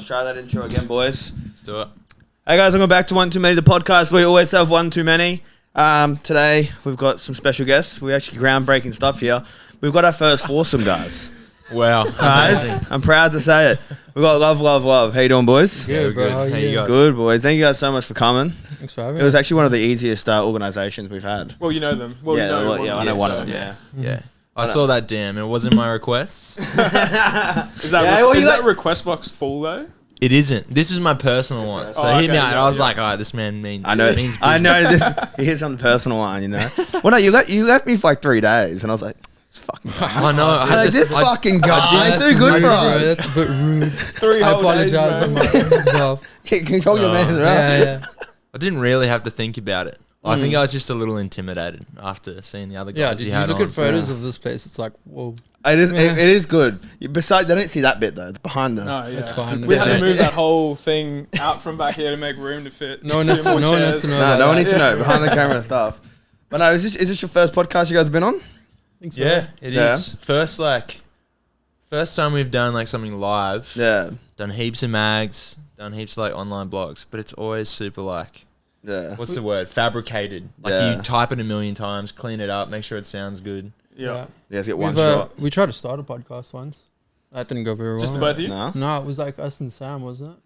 Let's try that intro again, boys. Let's do it. Hey guys, welcome back to One Too Many, the podcast. We always have one too many. Today we've got some special guests. We actually groundbreaking stuff here. We've got our first foursome, guys. Wow, Guys, I'm proud to say it. We've got Love. How you doing, boys? Good, bro. How are you guys? Good, boys. Thank you guys so much for coming. Thanks for having It was actually one of the easiest organisations we've had. Well, you know them. Well, Yeah, you know well, yeah, I know one of them. Yeah. Yeah. I saw that DM. It wasn't my requests. Is that, Yeah, well, is you that got- request box full though? It isn't. This was my personal one. So Oh, hit me okay, out, and yeah, I was yeah. like, "All right, this man means I know. means I know business." this. He hits on the personal one, you know. Well, no, you left me for like 3 days, and I was like, "This fucking guy. I know. I had Like, this I- fucking guy, That's too good rude, for bro. us. That's a bit rude. 3 I whole days, apologize on man. my behalf. Control your man, right? Yeah. I didn't really have to think about it. I think I was just a little intimidated after seeing the other Yeah, guys did you you had look on. at photos of this place? It's like, whoa. It is good. Besides, they don't see that bit though. Behind the. No, yeah. It's fine. We had Yeah. to move that whole thing out from back here to make room to fit. No one has to- two more no one has chairs. to know. No, no about one that. needs to know behind the camera and stuff. But no, is this your first podcast you guys have been on? Thanks, Yeah, it is. Yeah. First time we've done like something live. Yeah, Done heaps of mags. Done heaps of like online blogs, but it's always super like. yeah. What's the word? Fabricated. Like Yeah. you type it a million times, clean it up, make sure it sounds good. Yeah. You guys get one We've, shot. we tried to start a podcast once. That didn't go very well. Just the both of you? No. No, it was like us and Sam, wasn't it?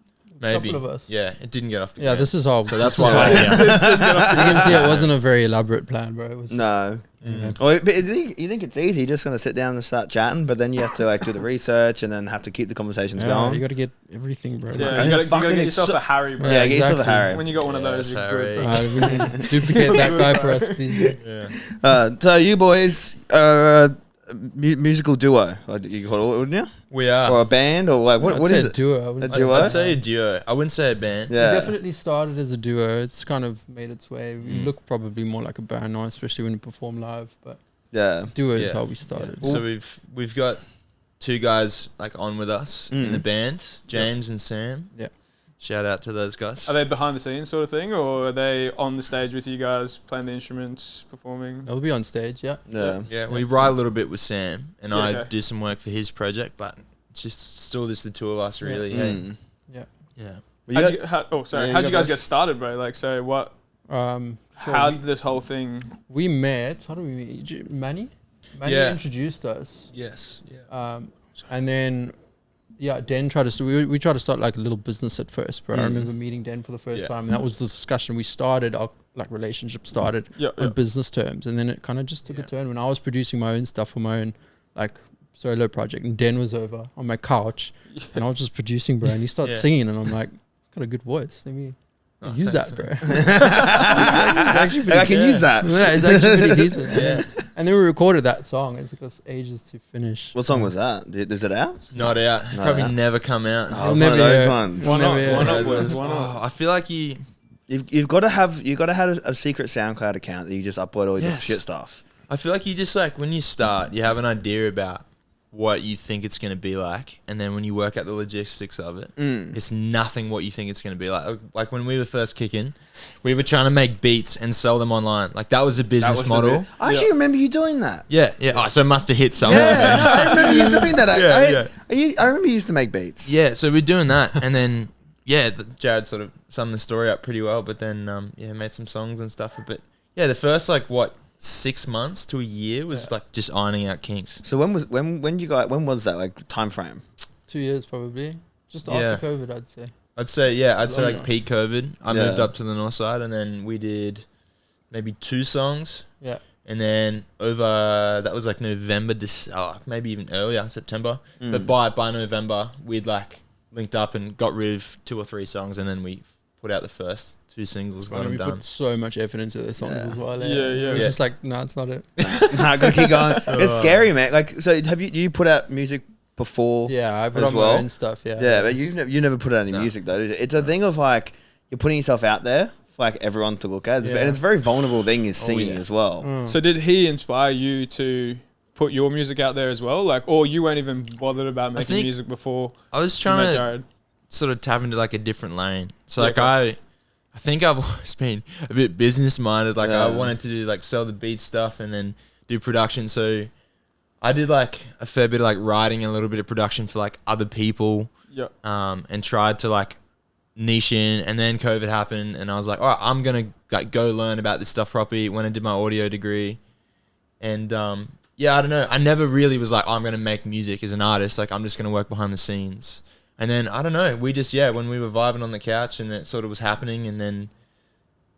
Maybe. Couple of us. Yeah, it didn't get off the Yeah, ground. this is how. So that's this is why. how- Yeah. You can see it wasn't a very elaborate plan, bro. It was. No. Mm. Well, but you think it's easy? You're just gonna sit down and start chatting, but then you have to like do the research and then have to keep the conversations Yeah, going. you got to get everything, bro. Yeah, And you it's gotta fucking- get it's yourself so- a Harry, bro. Yeah, get yourself a exactly. Harry. When you got one of those, Yes, you're Harry. good. We need to duplicate that guy for us, please. Yeah. So you boys are a musical duo, like you call it, wouldn't you? We are. Or a band, or like what? I'd What say is a it? duo. I wouldn't A say duo? I'd say a duo. I wouldn't say a band. Yeah. It definitely started as a duo. It's kind of made its way. We Mm. look probably more like a band now, especially when you perform live. But Yeah. duo is Yeah. how we started. Yeah. So we've got 2 guys like on with us in the band, James and Sam. Yeah. Shout out to those guys. Are they behind the scenes sort of thing, or are they on the stage with you guys playing the instruments, performing? They'll be on stage, yeah. Yeah. Yeah, we write a little bit with Sam, and Yeah, I okay. do some work for his project, but it's just still just the 2 of us, really. Yeah. Hey. Mm. Yeah. Yeah. Well, How'd you you, how, oh, sorry. Yeah, How'd you you go guys first. get started, bro? Like, so what? So How did this whole thing? we met. How do we meet? Manny Yeah. introduced us. Yes. Yeah. And then, yeah, Den tried to. We tried to start like a little business at first, bro. I remember meeting Den for the first Yeah. time, and that was the discussion. We started our like relationship started Yeah, on yeah. business terms, and then it kind of just took a turn when I was producing my own stuff for my own like solo project, and Den was over on my couch, and I was just producing, bro. And he started Yeah. singing, and I'm like, got a good voice. Let me Oh, use thanks, that, bro. man. It's actually I can Yeah. use that. Yeah, it's actually pretty decent. Yeah. And then we recorded that song. It took us ages to finish. What song was that? Is it out? Not out. Not Probably out. never come out. Oh, one never of those hear- ones. Why not? Never, Why not? Those boys? ones. Why not? Oh, I feel like You've got to have a secret SoundCloud account that you just upload all your Yes. shit stuff. I feel like you just like when you start, you have an idea about what you think it's going to be like, and then when you work out the logistics of it, it's nothing what you think it's going to be like. Like when we were first kicking, we were trying to make beats and sell them online. Like that was a business model. I actually remember you doing that. Yeah, yeah. Oh, so it must have hit somewhere. Yeah, no, I remember you doing that. Yeah, I remember you used to make beats. Yeah, so we're doing that, and then Jared sort of summed the story up pretty well. But then made some songs and stuff. But yeah, the first 6 months to a year was like just ironing out kinks. So when was that like time frame? 2 years probably. Just Yeah. after COVID, I'd say. I'd say like peak COVID. I moved up to the north side, and then we did maybe 2 songs. Yeah. And then that was like November, maybe even earlier, September. But by November, we'd like linked up and got rid of 2 or 3 songs, and then we put out the first 2 singles. Got And them we done. put so much effort into the songs as well. Yeah. It's just like, no, it's not it. Nah, gotta keep going. It's scary, man. Like, so have you put out music before? Yeah, I put as on well? my own stuff, yeah. Yeah, but you never put out any music though. It's a thing of like you're putting yourself out there for like everyone to look at, Yeah. and it's a very vulnerable thing is singing as well. So did he inspire you to put your music out there as well? Like, or you weren't even bothered about making think music before I was you met trying to Jared? sort of tap into like a different lane. So Yeah, like okay. I think I've always been a bit business minded. Like Yeah. I wanted to do like sell the beat stuff and then do production. So I did like a fair bit of like writing, and a little bit of production for like other people. Yeah. And tried to like niche in, and then COVID happened, and I was like, all right, I'm gonna like go learn about this stuff properly. When I did my audio degree, and yeah, I don't know. I never really was like, oh, I'm gonna make music as an artist. Like, I'm just gonna work behind the scenes. And then I don't know. We just when we were vibing on the couch, and it sort of was happening, and then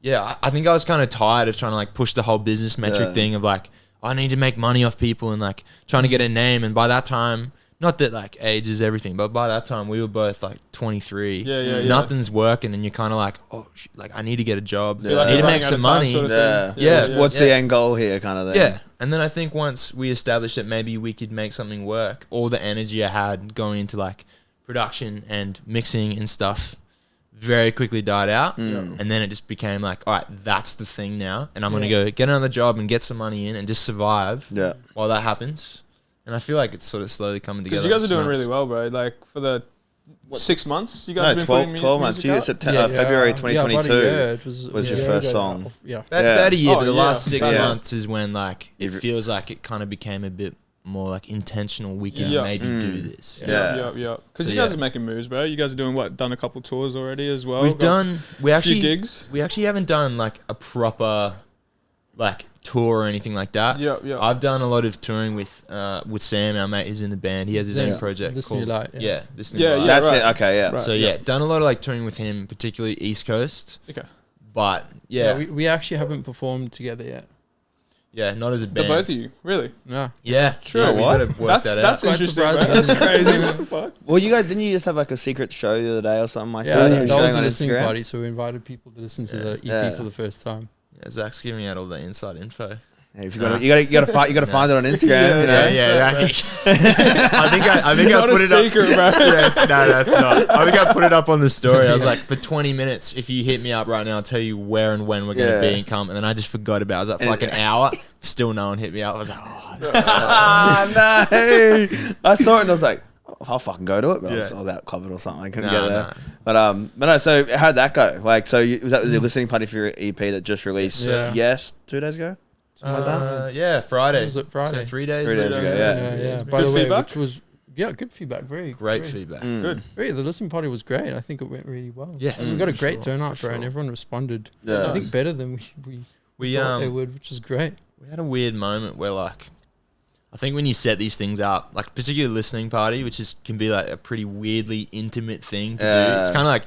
I think I was kind of tired of trying to like push the whole business metric thing of like, I need to make money off people and like trying to get a name. And by that time, not that like age is everything, but by that time we were both like 23. Nothing's working, and you're kind of like, oh, like I need to get a job. Feel like I need you're to make running out some of time money. sort of thing. Yeah. What's the end goal here, kind of thing? Yeah. And then I think once we established that maybe we could make something work, all the energy I had going into like production and mixing and stuff very quickly died out. And then it just became like, all right, that's the thing now. And I'm going to go get another job and get some money in and just survive while that happens. And I feel like it's sort of slowly coming together. Because you guys are doing really well, bro. Like for the 6 months, you guys have been 12 months. February 2022 was your first song. About a year, but the last 6 Yeah. months is when like it feels like it kind of became a bit more like intentional. We can maybe do this. Because So, you guys are making moves, bro. You guys are doing what? Done a couple tours already as well. We actually few gigs. We actually haven't done like a proper like tour or anything like that. I've done a lot of touring with Sam, our mate who's in the band. He has his own project This called New Light. This New Light. That's right. it. Okay, yeah. Right. So done a lot of like touring with him, particularly East Coast. Okay. But we actually haven't performed together yet. not as a The band. both of you, really? No. Yeah, True. we What? gotta work That's that out. Quite interesting, bro. surprising. That's crazy. What the fuck? Well, you guys didn't you just have like a secret show the other day or something like Yeah, that? You that were showing was a on listening Instagram? party, so we invited people to listen to the EP Yeah. for the first time. Yeah, Zach's giving out all the inside info. Yeah, if you gotta find it on Instagram. You know? That's I think I Not put a it secret, bro. up. No, that's not. I think I put it up on the story. I was like, for 20 minutes, if you hit me up right now, I'll tell you where and when we're gonna be and come. And then I just forgot about it. I was like, for like an hour, still no one hit me up. I was like, oh, this sucks. No. I saw it and I was like, oh, I'll fucking go to it, but I was Yeah. out covered or something. I couldn't No, get there. no. But no. So how'd that go? Like, so was that the listening party for your EP that just released? Yeah. Yes, 2 days ago. Something like that. Yeah, Friday. Was it Friday? So 3 days. 3 days ago. Yeah. Yeah. By Good the way, feedback? which was good feedback. Very Great very, feedback. Good. The listening party was great. I think it went really well. Yes, we got a for great sure, turnout, for bro, and sure. everyone responded. Yeah. I think better than we thought they would, which is great. We had a weird moment where like, I think when you set these things up, like particularly listening party, which can be like a pretty weirdly intimate thing to do. It's kind of like,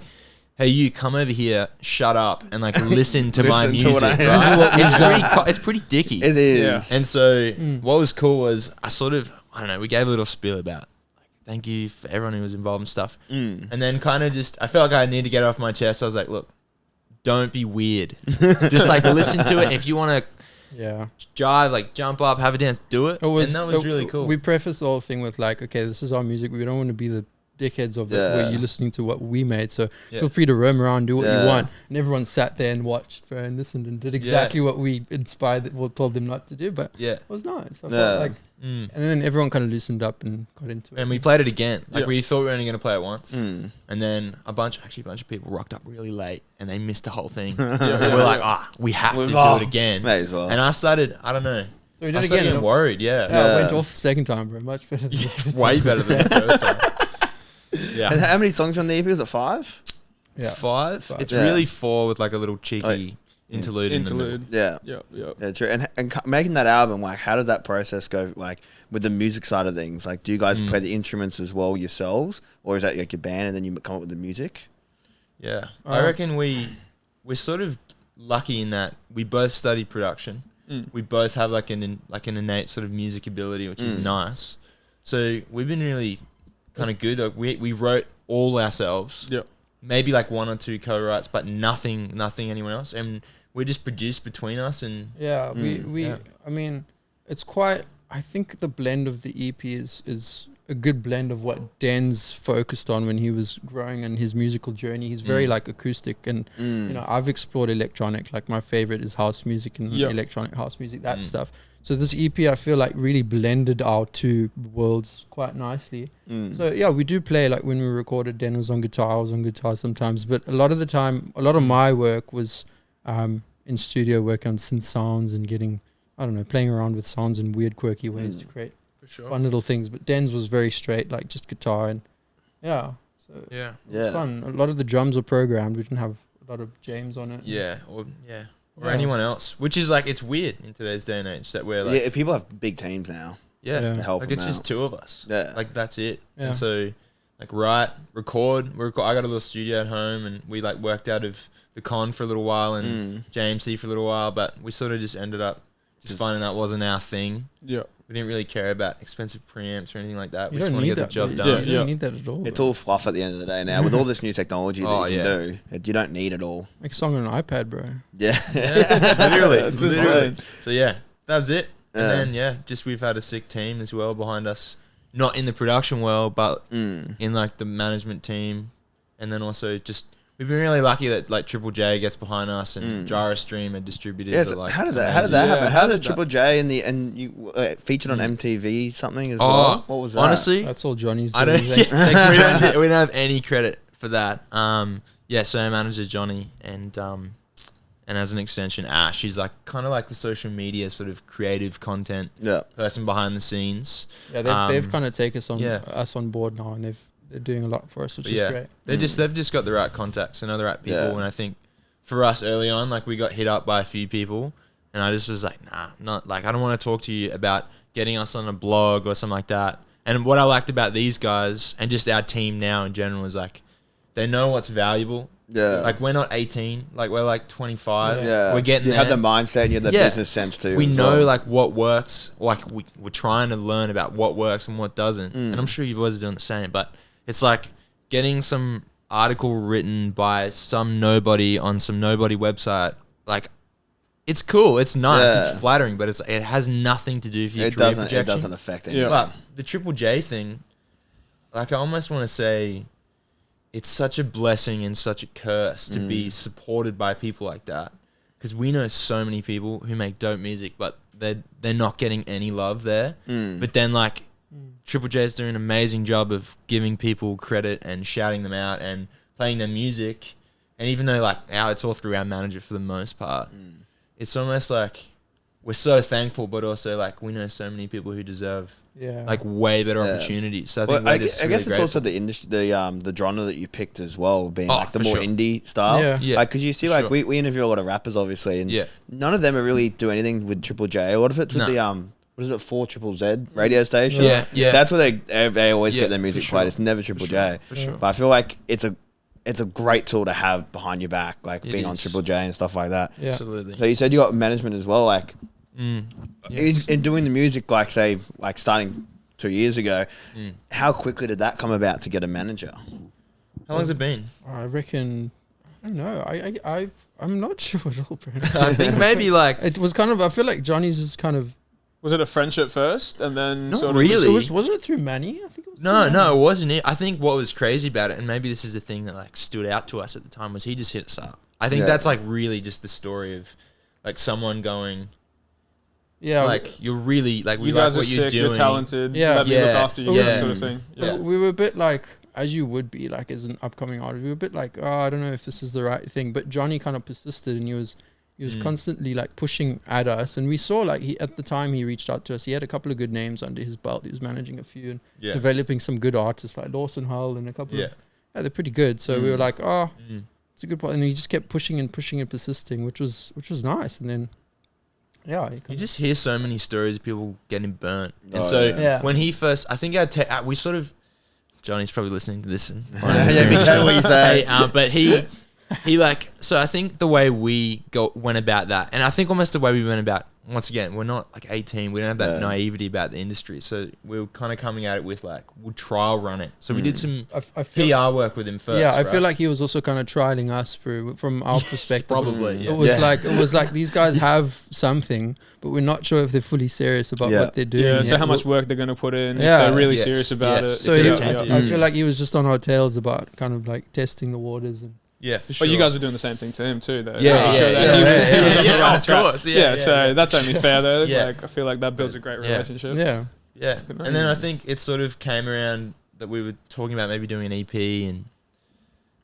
hey, you come over here, shut up, and like listen to my Listen to music. what I- Right? It's pretty dicky. It is. Yeah. And so what was cool was I don't know, we gave a little spiel about like, thank you for everyone who was involved and stuff. And then kind of just, I felt like I needed to get it off my chest. I was like, look, don't be weird. Just like listen to it. If you want to jive, like jump up, have a dance, do it. And that was really cool. We prefaced the whole thing with like, okay, this is our music. We don't want to be the dickheads of it where you're listening to what we made. So feel free to roam around, do what you want. And everyone sat there and watched, bro, and listened and did exactly what we inspired, told them not to do. But it was nice. I felt like, and then everyone kind of loosened up and got into it. And we played it again. Like we thought we were only going to play it once. And then a bunch of people rocked up really late and they missed the whole thing. And we're like, we have to do it again. May as well. And I started, I don't know. So we did I it started again. getting worried, I went off the second time, bro. Much better than the first way time. better than the first time. And how many songs on the EP? Was it 5? Yeah. It's 5. It's Yeah. really 4 with like a little cheeky interlude. In the middle. Yeah. Yeah, true. And making that album, like, how does that process go, like, with the music side of things? Like, do you guys play the instruments as well yourselves? Or is that, like, your band and then you come up with the music? Yeah. I reckon we're sort of lucky in that we both studied production. We both have, like, an innate sort of music ability, which is nice. So we've been really kind of good. Like, we wrote all ourselves. Yeah. Maybe, like, 1 or 2 co-writes, but nothing anyone else. And we just produce between us and... Yeah, I mean, it's quite... I think the blend of the EP is a good blend of what Dan's focused on when he was growing in his musical journey. He's very, like, acoustic. And, you know, I've explored electronic. Like, my favorite is house music and electronic house music, that stuff. So this EP, I feel like, really blended our two worlds quite nicely. So, yeah, we do play, like, when we recorded, Dan was on guitar, I was on guitar sometimes. But a lot of the time, a lot of my work was... in studio working on synth sounds and getting, I don't know, playing around with sounds in weird, quirky ways to create For sure. fun little things. But Den's was very straight, like just guitar and yeah. So Yeah. it was fun. A lot of the drums were programmed. We didn't have a lot of James on it. Yeah. Or Yeah. anyone else, which is like, it's weird in today's day and age that we're like, Yeah, people have big teams now yeah, Yeah. to help like them it's out. just 2 of us. Yeah. Like that's it. Yeah. And so like write, record. I got a little studio at home and we like worked out of the con for a little while and JMC for a little while, but we sort of just ended up just finding that wasn't our thing. Yeah. We didn't really care about expensive preamps or anything like that. You We just don't want to need get the that. job though. done. You Yeah. don't need that at all. It's bro. all fluff at the end of the day now. With all this new technology that you can do, you don't need it all. Make a song on an iPad, bro. Yeah. Literally. That's Literally. insane. So yeah, that was it. Yeah. And then just we've had a sick team as well behind us. Not in the production world, but in like the management team. And then also just we've been really lucky that like Triple J gets behind us and Gyrostream and distributors Yeah, are so like how did that amazing. happen? Yeah, How how did did Triple J and you featured on MTV something as Oh, well? What was that? honestly, That's all Johnny's I doing. don't. He's like, we don't have any credit for that. So our manager Johnny and as an extension Ash, she's like kind of like the social media sort of creative content person behind the scenes. yeah, they've kind of taken yeah. us on board now, and they're doing a lot for us, which But is yeah, great. they've just got the right contacts and the right people. Yeah. And I think for us early on, like we got hit up by a few people, and I just was like, nah, not like I don't want to talk to you about getting us on a blog or something like that. And what I liked about these guys and just our team now in general is like they know what's valuable. Yeah. Like we're not 18, like we're like 25. Yeah. We're getting you there. have the mindset and you have the Yeah. business sense too. We as know well. like what works. Like we're trying to learn about what works and what doesn't. And I'm sure you boys are doing the same. But it's like getting some article written by some nobody on some nobody website. Like it's cool. It's nice. Yeah. It's flattering. But it has nothing to do for your it career doesn't. projection. It doesn't affect Yeah. anything. But the Triple J thing, like I almost want to say, it's such a blessing and such a curse to be supported by people like that. Because we know so many people who make dope music, but they're not getting any love there. But then like Triple J is doing an amazing job of giving people credit and shouting them out and playing their music. And even though like it's all through our manager for the most part, it's almost like we're so thankful, but also like we know so many people who deserve like way better opportunities. So I think Well, we're just I guess really it's also grateful. the industry, the genre that you picked as well, being Oh, like the for more sure. indie style. Yeah. Yeah, Like, because you see, for like sure. we interview a lot of rappers, obviously, and Yeah. none of them really do anything with Triple J. A lot of it's with No. the what is it, 4ZZZ radio station? Yeah. That's where they always Yeah, get their music for played. sure. It's never Triple J. For sure. But I feel like it's a great tool to have behind your back, like It being on is. Triple J and stuff like that. Yeah. Absolutely. So you said you got management as well, like Yes. in doing the music, like say, like starting 2 years ago. How quickly did that come about to get a manager? How long's it been? I reckon. I don't know. I'm not sure at all, bro. I think maybe like It was kind of. I feel like Johnny's is kind of. Was it a friendship first, and then Not sort of really. Wasn't it through Manny? I think it was. no, through no, Manny. it wasn't it. I think what was crazy about it, and maybe this is the thing that like stood out to us at the time, was he just hit us up. I think Yeah. that's like really just the story of like someone going Yeah. like you're really like we you like guys are what you're sick, doing. you're talented, Yeah. let me look Yeah. after you, Yeah. sort of thing. Yeah. We were a bit like, as you would be, like as an upcoming artist, we were a bit like, oh, I don't know if this is the right thing. But Johnny kind of persisted, and he was constantly like pushing at us. And we saw like at the time he reached out to us. He had a couple of good names under his belt. He was managing a few and Yeah. developing some good artists like Lawson Hull and a couple Yeah. of they're pretty good. So we were like, oh, Mm. it's a good point. And he just kept pushing and persisting, which was nice. And then You just hear so many stories of people getting burnt. And Oh, so yeah. when he first, I think we sort of, Johnny's probably listening to this. And Yeah, be careful what you say. Hey, but he like, so I think the way we went about that, and I think almost the way we went about, once again, we're not like 18, we don't have that naivety about the industry. So we were kind of coming at it with like, we'll trial run it. So we did some I feel, PR work with him first. yeah, I right? feel like he was also kind of trialing us from our perspective. Probably, yeah. It was like these guys have something, but we're not sure if they're fully serious about Yeah. what they're doing. Yeah, so yet. how much work they're going to put in, Yeah. if they're really Yes. serious about Yes. it. So if he, they're- I feel like he was just on our tails about kind of like testing the waters and Yeah, for sure. But you guys were doing the same thing to him too, though. Yeah, Making sure yeah, that he yeah, was- yeah, he was on the yeah, right of track. course, yeah, Yeah, yeah, so yeah. that's only fair though. Yeah. Like I feel like that builds a great Yeah. relationship. yeah. Yeah, Good and then I think it sort of came around that we were talking about maybe doing an EP,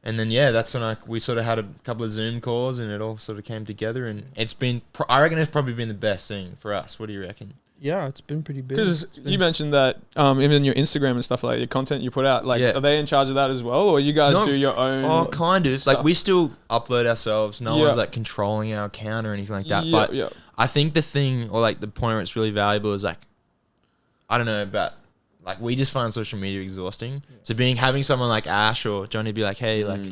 and then that's when we sort of had a couple of Zoom calls, and it all sort of came together, and it's been I reckon it's probably been the best thing for us. What do you reckon? Yeah, it's been pretty big. Because you mentioned that even your Instagram and stuff, like your content you put out, like are they in charge of that as well, or you guys do your own? Oh, kind of. stuff? Like we still upload ourselves. No one's like controlling our account or anything like that. But I think the thing, or like the point where it's really valuable is like, I don't know about, like we just find social media exhausting. So having someone like Ash or Johnny be like, hey, like,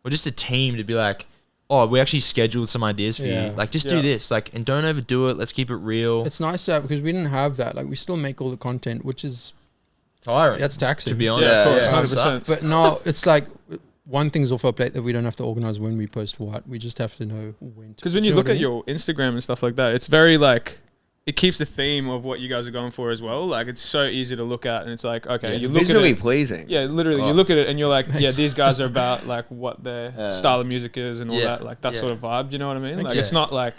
or just a team to be like, oh, we actually scheduled some ideas for you. Like, just do this. Like, and don't overdo it. Let's keep it real. It's nice that because we didn't have that. Like, we still make all the content, which is tiring. That's taxing. To be honest. Yeah, 100%. But no, it's like one thing's off our plate that we don't have to organize when we post what. We just have to know when to. Because when you look at your Instagram and stuff like that, it's very like, it keeps the theme of what you guys are going for as well. Like, it's so easy to look at, and it's like, okay, you look visually at it, pleasing. Yeah, literally, you look at it and you're like, yeah, these guys are about like what their style of music is and all that, like that sort of vibe. You know what I mean? Like, it's not like,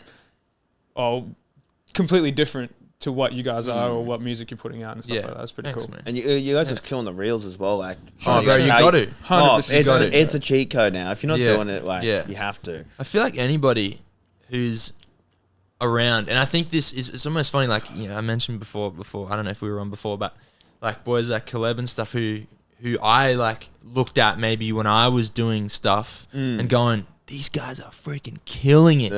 completely different to what you guys are or what music you're putting out and stuff like that. That's pretty cool. Man. And you guys are killing the reels as well. Like, bro, you got to. 100%. It's a cheat code now. If you're not doing it, like, you have to. I feel like anybody who's around, and I think this is, it's almost funny, like, you know, I mentioned before, I don't know if we were on before, but like boys like Caleb and stuff who I like looked at maybe when I was doing stuff and going, these guys are freaking killing it.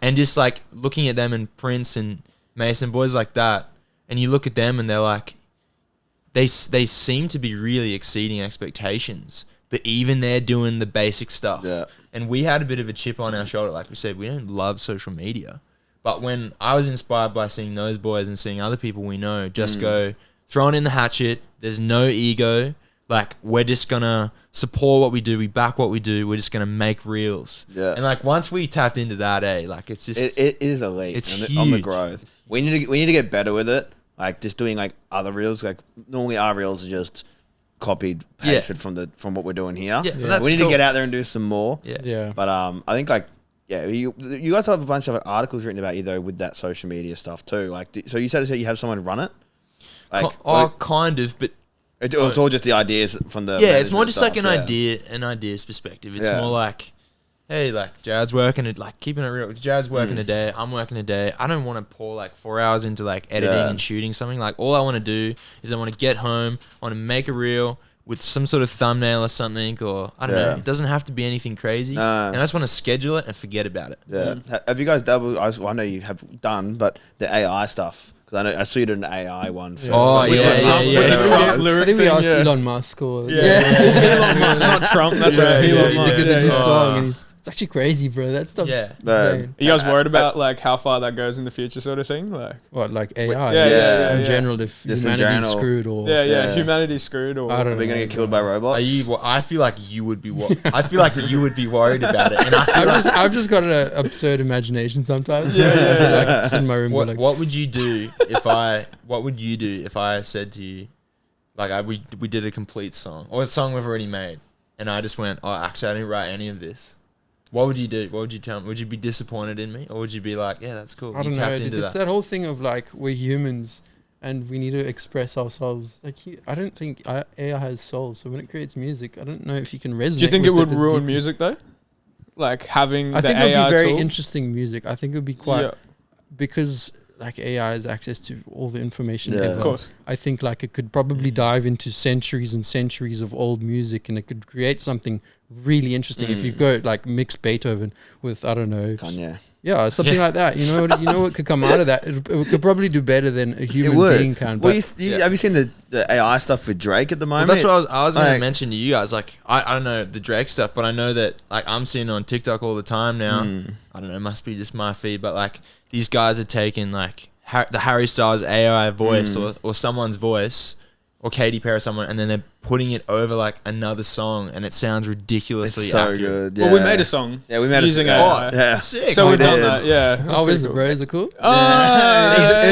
And just like looking at them and Prince and Mason, boys like that, and you look at them and they're like, they seem to be really exceeding expectations, but even they're doing the basic stuff. And we had a bit of a chip on our shoulder. Like we said, we don't love social media. But when I was inspired by seeing those boys and seeing other people we know just go, throwing in the hatchet, there's no ego. Like, we're just going to support what we do. We back what we do. We're just going to make reels. And, like, once we tapped into that, like, it's just... It is elite. It's huge. huge. On the growth. We need to get better with it. Like, just doing, like, other reels. Like, normally our reels are just copied, pasted from what we're doing here. But we need to get out there and do some more. But I think, like, you guys have a bunch of articles written about you, though, with that social media stuff, too. Like, so you said you have someone run it? Like, kind of, but... It's all just the ideas from the... Yeah, it's more just like an idea's perspective. It's more like, hey, like, Jared's working it, like, keeping it real. Jared's working a day, I'm working a day. I don't want to pour, like, 4 hours into, like, editing and shooting something. Like, all I want to do is I want to get home, I want to make a reel with some sort of thumbnail or something, or, I don't know. It doesn't have to be anything crazy. And I just want to schedule it and forget about it. Have you guys dabbled... I know you have done, but the AI stuff... Because I saw you did an AI one. For I think we asked Elon Musk or... Elon Musk, not Trump, that's right. Elon Musk. Look at the new song and it's actually crazy, bro. That stuff's insane. Are you guys worried about like how far that goes in the future sort of thing? Like what, like AI? In general, if humanity's screwed or... humanity's screwed or... I don't know. Are we going to get killed by robots? I feel like you would be I feel like you would be worried about it. And I've just got an absurd imagination sometimes. Like, just in my room. What would you do if I said to you, like, we did a complete song or a song we've already made, and I just went, oh, actually I didn't write any of this. What would you do? What would you tell me? Would you be disappointed in me, or would you be like, yeah, that's cool? I don't know. It's that whole thing of like, we're humans and we need to express ourselves. Like, I don't think AI has soul. So when it creates music, I don't know if you can resonate. Do you think it would ruin music though? Like having the AI I think it would be very tool? interesting music. I think it would be quite because like AI has access to all the information ever. Of course. I think like it could probably dive into centuries and centuries of old music, and it could create something really interesting if you go like mix Beethoven with, I don't know, Kanye. Yeah, something like that. You know what could come out of that? It could probably do better than a human being can. Well, have you seen the AI stuff with Drake at the moment? Well, that's what I was going to mention to you guys. Like, I don't know the Drake stuff, but I know that like I'm seeing it on TikTok all the time now. I don't know, it must be just my feed, but like these guys are taking like the Harry Styles AI voice or someone's voice or Katy Perry or someone, and then they're putting it over like another song, and it sounds ridiculously accurate. Good. Well, we made a song. Yeah, we made using a song. AI. Sick. So we've done that. Yeah. Oh, is it, bro? Is it cool? I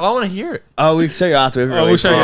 want to hear it. Oh, we can show you after. We'll show you.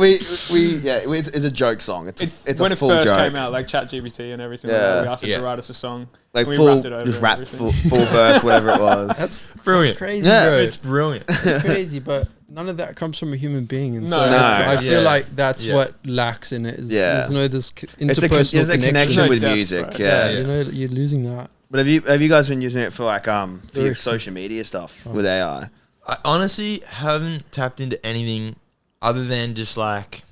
It's a joke song. It's when a it full first joke. came out, like ChatGPT and everything. Like that, we asked it to write us a song. Like we full, rapped it over just rap everything. full verse, whatever it was. That's brilliant. That's crazy, Yeah, bro. It's brilliant. It's crazy, but none of that comes from a human being. And so No. I feel like that's what lacks in it. There's no this interpersonal There's a connection with No depth, music. right? Yeah. You're losing that. But have you guys been using it for like for your Very social media stuff with AI? I honestly haven't tapped into anything other than just like.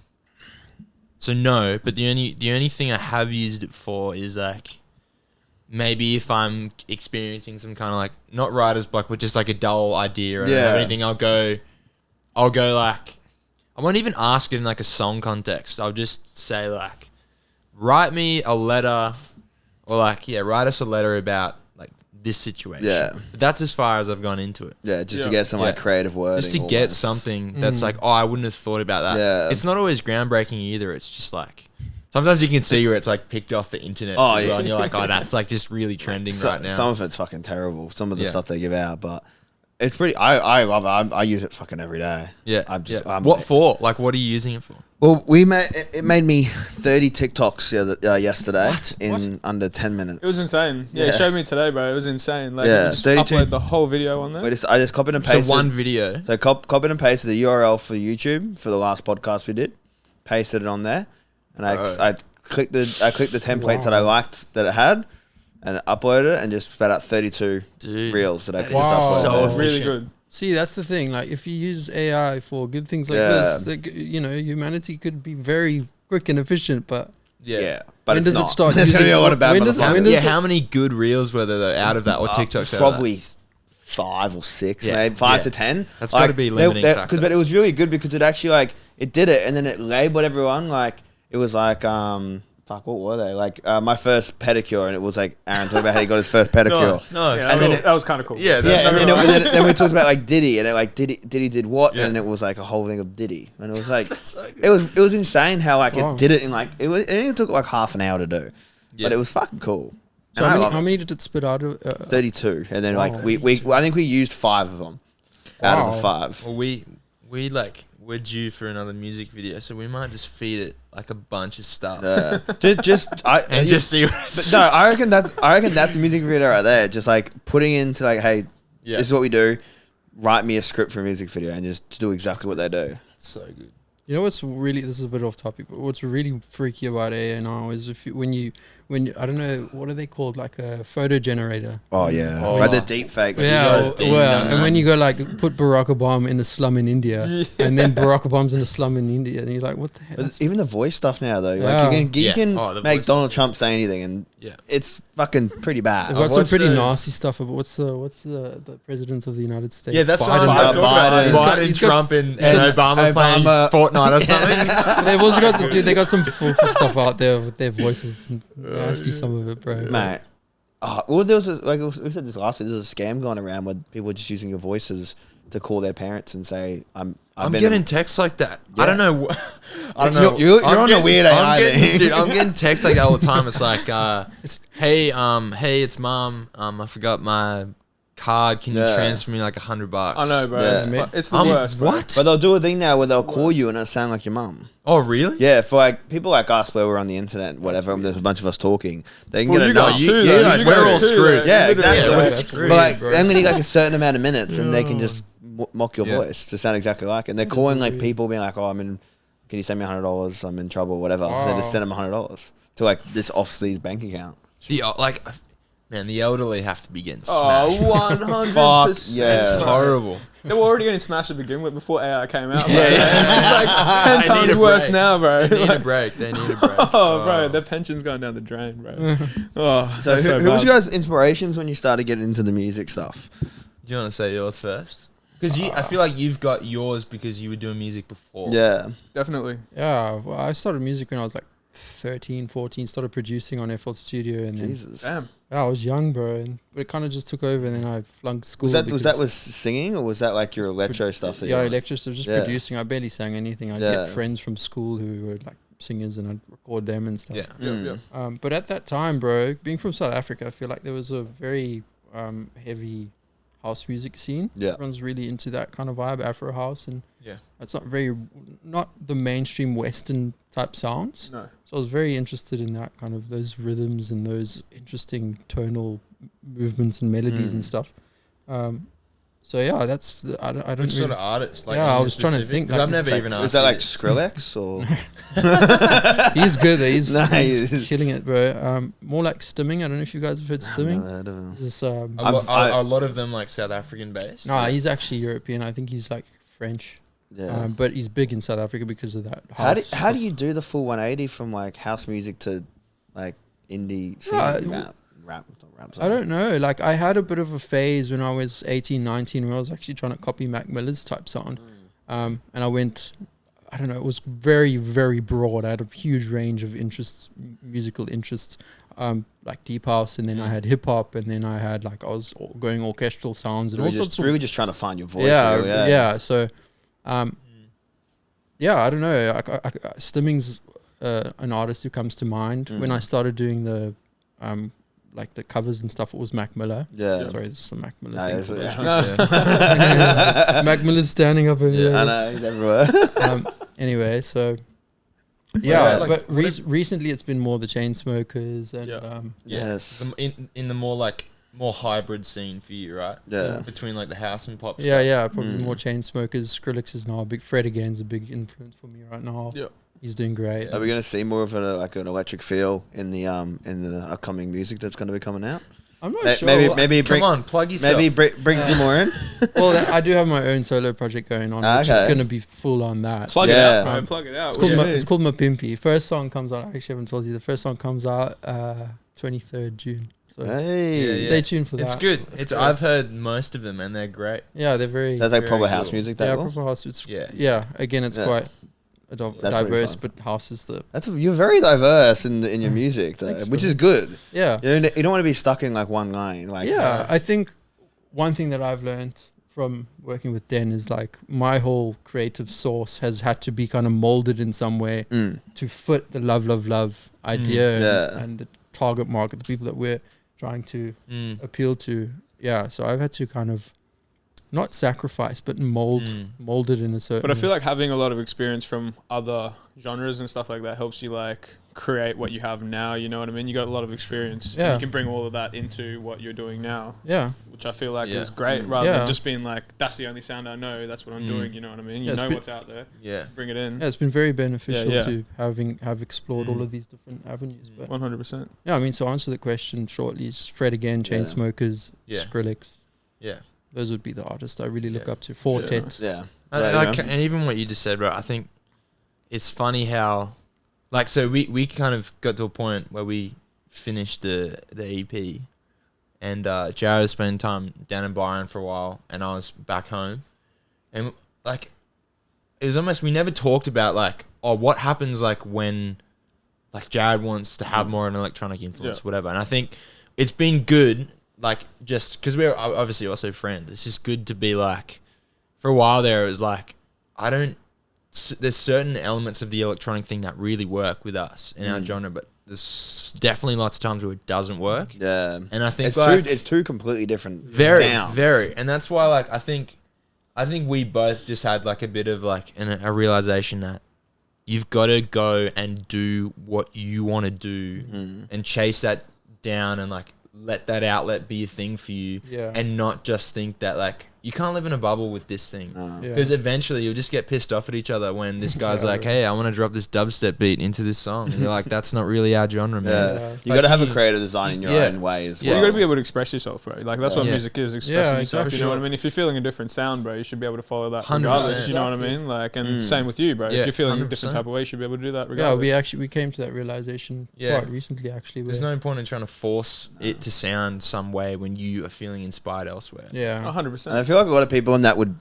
So no, but the only thing I have used it for is like maybe if I'm experiencing some kind of like not writer's block, but just like a dull idea or anything, I'll go like I won't even ask it in like a song context. I'll just say like, write me a letter, or like write us a letter about like this situation. Yeah, but that's as far as I've gone into it. Yeah, just to get some like creative wording. Just to get something that's like, oh, I wouldn't have thought about that. Yeah, it's not always groundbreaking either. It's just like. Sometimes you can see where it's like picked off the internet as well, and you're like, oh, that's like just really trending right now. Some of it's fucking terrible. Some of the stuff they give out, but it's pretty. I love it. I use it fucking every day. Yeah. What for? Like, what are you using it for? Well, it made me 30 TikToks yesterday in under 10 minutes. It was insane. Yeah, it showed me today, bro. It was insane. Like, just 32. upload the whole video on there. I just copied and pasted. So one video. So copied and pasted the URL for YouTube for the last podcast we did. Pasted it on there. And I clicked the templates that I liked that it had, and uploaded it, and just spat out 32 reels that I could just upload. So really good. See, that's the thing. Like, if you use AI for good things like this, like, you know, humanity could be very quick and efficient. But but when it's does not. it start? There's gonna be a lot of bad how many good reels were there out of that, or TikToks? Probably 5 or 6, maybe 5 to 10. That's got to be limiting factor. But it was really good because it actually like it did it, and then it labeled everyone like. It was like, what were they? Like, my first pedicure, and it was like Aaron talked about how he got his first pedicure. Nice. And then that was kind of cool. Yeah, then we talked about like Diddy, and it like Diddy did what, and it was like a whole thing of Diddy, and it was like, it was insane how like it did it in like it only took like half an hour to do, but it was fucking cool. So how many did it spit out? 32, and then like I think we used 5 of them out of the 5. Well, we we're due for another music video, so we might just feed it like a bunch of stuff. just see. No, I reckon that's a music video right there. Just like putting into like, hey, this is what we do. Write me a script for a music video, and just do exactly what they do. That's so good. You know what's really, this is a bit off topic, but what's really freaky about AI now is when you I don't know, what are they called, like a photo generator? Oh yeah, right, the deep fakes. Yeah, and when you go like put Barack Obama in a slum in India, and then Barack Obama's in a slum in India, and you're like, what the hell? Even the voice stuff now though, like you can make Donald Trump say anything, and it's fucking pretty bad. They've got some pretty nasty stuff. But what's the presidents of the United States? Yeah, that's Biden, Trump, and Obama playing Fortnite or something. They've also got they got some filthy stuff out there with their voices. Nasty, some of it, bro. Mate. Well, there was we said this last week. There's a scam going around where people are just using your voices to call their parents and say, "I'm getting texts like that." Yeah. I don't know. You're on a weird AI thing, dude. I'm getting texts like that all the time. It's like, hey, it's mom. I forgot my card. Can you transfer me like $100? I know, bro. It's the worst. Bro. What? But they'll do a thing now where they'll call you and it'll sound like your mum. Oh, really? Yeah, for like people like us where we're on the internet, whatever, and there's a bunch of us talking. They can get you guys too. We're all screwed. Yeah, exactly. We're screwed. But like, I'm gonna need like a certain amount of minutes, and they can just mock your voice to sound exactly like it. And they're calling like people being like, "Oh, can you send me $100? I'm in trouble, whatever." And they just send them $100 to like this off-sleaze bank account. Man, the elderly have to be getting smashed. 100%. Yeah. It's horrible. They were already getting smashed to begin with before AI came out. It's just like 10 times worse now, bro. They need a break. Oh, bro, their pension's going down the drain, bro. So who was your guys' inspirations when you started getting into the music stuff? Do you want to say yours first? Because I feel like you've got yours because you were doing music before. Yeah. Definitely. Yeah, well, I started music when I was like 13, 14, started producing on FL Studio, and Jesus. Damn. Yeah, I was young, bro, but it kind of just took over, and then I flunked school. Was that singing, or was that like your electro stuff? Electro stuff, just producing. I barely sang anything. I'd get friends from school who were like singers, and I'd record them and stuff. But at that time, bro, being from South Africa, I feel like there was a very heavy house music scene. Yeah, everyone's really into that kind of vibe, Afro house, and it's not the mainstream Western type sounds. No. So I was very interested in that kind of those rhythms and those interesting tonal movements and melodies and stuff. So So yeah, that's I don't Which really, sort of artist? Like Yeah, I anything was trying to specific? think, 'Cause like, I've never even asked. Was that you like this. Skrillex or? he's good. He's, Nah, he's he's- killing it, bro. More like Stimming. I don't know if you guys have heard Stimming. Never heard of him. This, Are a lot of them like South African based? nah, he's actually European. I think he's like French. Yeah. But he's big in South Africa because of that. How do you do the full 180 from like house music to like indie singing, rap? I don't know. Like I had a bit of a phase when I was 18, 19 where I was actually trying to copy Mac Miller's type sound. And I went, I don't know, it was very, very broad. I had a huge range of interests, musical interests, like deep house, and then I had hip hop, and then I had like, I was going orchestral sounds and all sorts of. Really just trying to find your voice. Yeah, really, yeah. So, yeah, I don't know. Stimming's an artist who comes to mind. When I started doing the, like the covers and stuff, it was Mac Miller. Yeah. Sorry, this is the Mac Miller No, thing. it's- for those yeah. people. Mac Miller's standing up over Yeah, there. I know, he's everywhere. Anyway, so yeah, like, but what if- recently it's been more the Chainsmokers and Yeah. Yes. In the more like more hybrid scene for you, right? Yeah. Between like the house and pop. yeah, stuff. yeah, probably more Chainsmokers. Skrillex is now a big. Fred again's a big influence for me right now. Yeah. He's doing great. Are we going to see more of like an electric feel in the upcoming music that's going to be coming out? I'm not sure. Maybe Come bring on, plug yourself. maybe bring some more in. Well, I do have my own solo project going on, which is Okay. going to be full on that. Plug it Yeah. out, bro. Plug it out. It's called, What do you it's mean? called Mapimpy. First song comes out. I actually haven't told you. The first song comes out 23rd June. So Hey, Yeah, stay tuned for that. It's good. That's It's I've heard most of them and they're great. Yeah, they're very. that's like very proper house cool. music. yeah, That will. proper house. It's Yeah. yeah. Again, it's Yeah. quite That's really diverse, fun. but house is the You're very diverse in your music, though, Thanks, which bro. is good. yeah. You don't want to be stuck in like one lane. Like Yeah, I think one thing that I've learned from working with Den is like my whole creative source has had to be kind of molded in some way to fit the love idea Yeah. and the target market, the people that we're trying to appeal to. Yeah, so I've had to kind of not sacrifice, but mold it in a certain. But I feel like having a lot of experience from other genres and stuff like that helps you like create what you have now. You know what I mean? You got a lot of experience. Yeah. And you can bring all of that into what you're doing now, yeah, which I feel like Yeah. is great rather Yeah. than just being like, that's the only sound I know. That's what I'm doing. You know what I mean? You Yeah, it's know been- what's out there. Yeah. Bring it in. yeah, it's been very beneficial Yeah. to have explored all of these different avenues. But 100%. yeah, I mean, to answer the question shortly, it's Fred again, Yeah. Chainsmokers, Yeah. Skrillex. Yeah. Those would be the artists I really look Yeah. up to. Fortet. yeah. And, Right, and even what you just said, bro, I think it's funny how, like, so we kind of got to a point where we finished the EP, and Jared was spending time down in Byron for a while, and I was back home, and like, it was almost we never talked about like, oh, what happens like when, like Jared wants to have more of an electronic influence, Yeah. whatever, and I think it's been good, like just because we're obviously also friends. It's just good to be like. For a while there, it was like, there's certain elements of the electronic thing that really work with us in our genre, but there's definitely lots of times where it doesn't work. Yeah. And I think it's two completely different sounds. very. And that's why, like, I think we both just had like a bit of like a realization that you've got to go and do what you want to do and chase that down and like let that outlet be a thing for you Yeah. and not just think that like you can't live in a bubble with this thing Yeah. because eventually you'll just get pissed off at each other when this guy's Yeah, like, right. hey, I want to drop this dubstep beat into this song, and you're like, that's not really our genre, man. Yeah. Yeah. You Like, got to have a you- creative design in your Yeah. own way as Yeah. well. You got to be able to express yourself, bro. Like that's what Yeah. music is, expressing Yeah, yourself. exactly. You know what I mean? If you're feeling a different sound, bro, you should be able to follow that 100%. regardless. You know what I mean? Like, and same with you, bro. Yeah, If you're feeling a 100%. different type of way, you should be able to do that Yeah, regardless. we came to that realization Yeah. quite recently, actually. There's where- no point in trying to force it to sound some way when you are feeling inspired elsewhere. Yeah. 100%. And I feel like a lot of people in that would,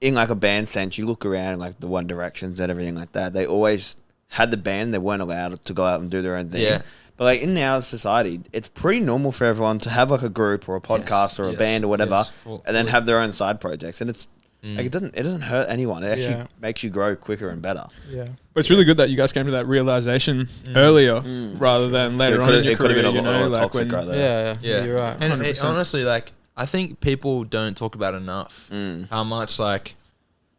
in like a band sense, you look around like the One Directions and everything like that. They always had the band. They weren't allowed to go out and do their own thing. Yeah. But like in our society, it's pretty normal for everyone to have like a group or a podcast or a yes, band or whatever, yes, and then have their own side projects. And it's like it doesn't hurt anyone. It actually Yeah. makes you grow quicker and better. Yeah. But it's really good that you guys came to that realization earlier rather than later on in your It could have career. been a You lot know, of like toxic when right there. Yeah. Yeah, You're right. And 100%. honestly, like, I think people don't talk about enough how much like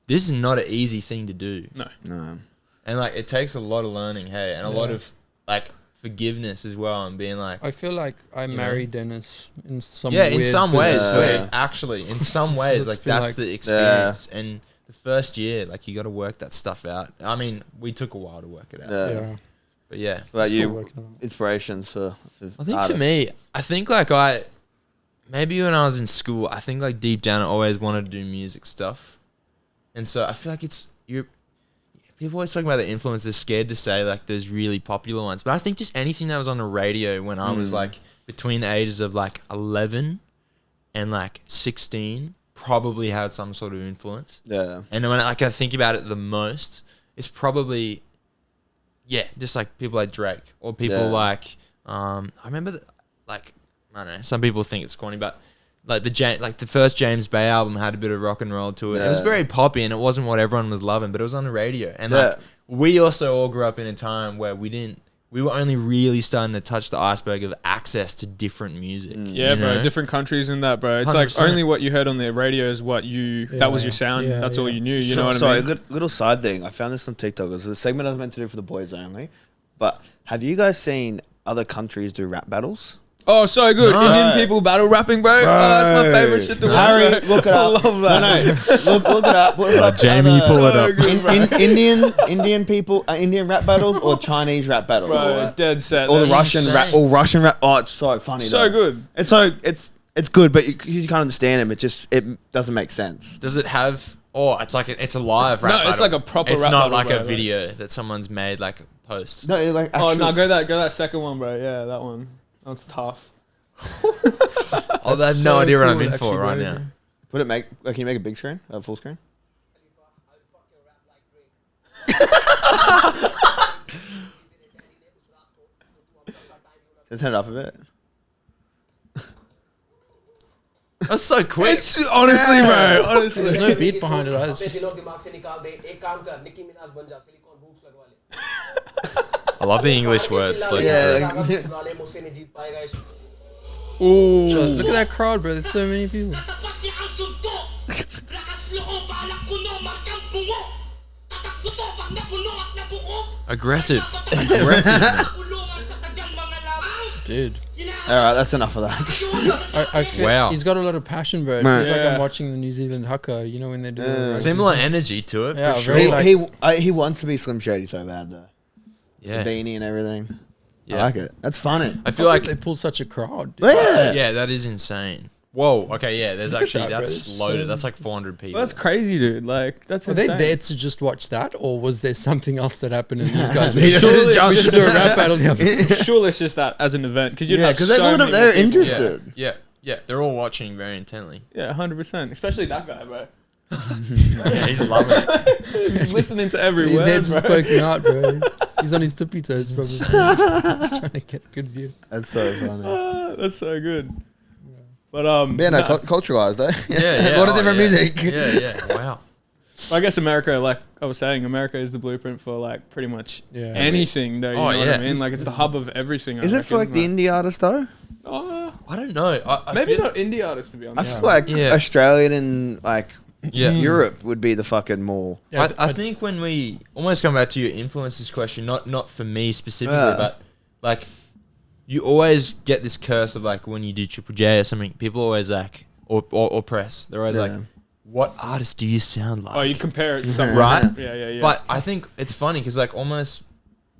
this is not an easy thing to do, no. No. and like it takes a lot of learning, hey, and a lot of like forgiveness as well, and being like, I feel like I married Dennis in some in weird some ways, way. actually, in some ways, like that's the experience. And the first year, like you got to work that stuff out. I mean, we took a while to work it out. Yeah. But yeah. What about Still you? working on it. Inspirations for I think artists? for me, I think like maybe when I was in school, I think like deep down I always wanted to do music stuff. And so I feel like people always talk about the influencers, scared to say like those really popular ones. But I think just anything that was on the radio when I was like between the ages of like 11 and like 16 probably had some sort of influence. Yeah. And when I think about it the most, it's probably, just like people like Drake or people like, I remember that, like, I don't know, some people think it's corny, but like the first James Bay album had a bit of rock and roll to it. It was very poppy and it wasn't what everyone was loving, but it was on the radio. And like, we also all grew up in a time where we were only really starting to touch the iceberg of access to different music. Yeah, bro. Different countries and that, bro. It's 100%. like only what you heard on the radio is what that was your sound. That's all you knew. You know what I mean? Sorry, little side thing. I found this on TikTok. It was a segment I was meant to do for the boys only. But have you guys seen other countries do rap battles? Oh, so good. No. Indian people battle rapping, bro. Oh, that's my favorite shit to watch. Harry, bro. look it up. I love that. No. Look it up. Look it up. Jamie, pull it up. Indian people, Indian rap battles or Chinese rap battles? Bro, dead set. Or the That's Russian rap. Oh, it's so funny. so though. good. It's good, but you can't understand it. It doesn't make sense. Does it have? Oh, it's a live rap. No, it's battle. like a proper It's rap not battle, like bro, a video that someone's made like a post. No, like Oh actual, no, go that second one, bro. Yeah, that one. That's tough. I have no idea what I'm in for right now. Can you make a big screen, full screen? Let's turn it up a bit. That's so quick. Honestly, bro. Honestly. There's no beat behind it. It's just, I love the English words. Like, Ooh. look at that crowd, bro. There's so many people. aggressive. Dude. All right, that's enough of that. I feel Wow. he's got a lot of passion, bro. It Man. feels like Yeah. I'm watching the New Zealand haka, you know, when they do the Similar energy to it, Yeah, for sure. very like- he wants to be Slim Shady so bad though. Yeah. The beanie and everything. Yeah. I like it. That's funny. I feel like, they pull such a crowd. Yeah. that is insane. Whoa. Okay, yeah. There's actually that, bro. that's It's loaded. so- That's like 400 people. That's crazy, dude. Like, that's Were they insane. there to just watch that, or was there something else that happened and these guys were Surely we should do a rap battle here? Surely it's just that as an event. Because Yeah, because they're interested. Yeah. They're all watching very intently. Yeah, 100%. Especially that guy, bro. Yeah, he's loving it. He's listening to every His word, head's bro. poking out, bro. He's on his tippy toes, probably. He's trying to get a good view. That's so funny. That's so good. But Culturalized, eh? Yeah. A lot of different music. Yeah. Wow. I guess America, like I was saying, America is the blueprint for like pretty much anything. Though, you know what I mean? Like it's the hub of everything. Is it for like the indie artists though? I don't know. I Maybe feel, not indie artists, to be I honest. feel like Australian and like Yeah. Europe would be the fucking more. Yeah, I think when we almost come back to your influences question, not for me specifically, but like you always get this curse of like when you do Triple J or something, people always like or press, they're always like, what artist do you sound like? Oh, you compare it to something, right? Yeah. But I think it's funny because like almost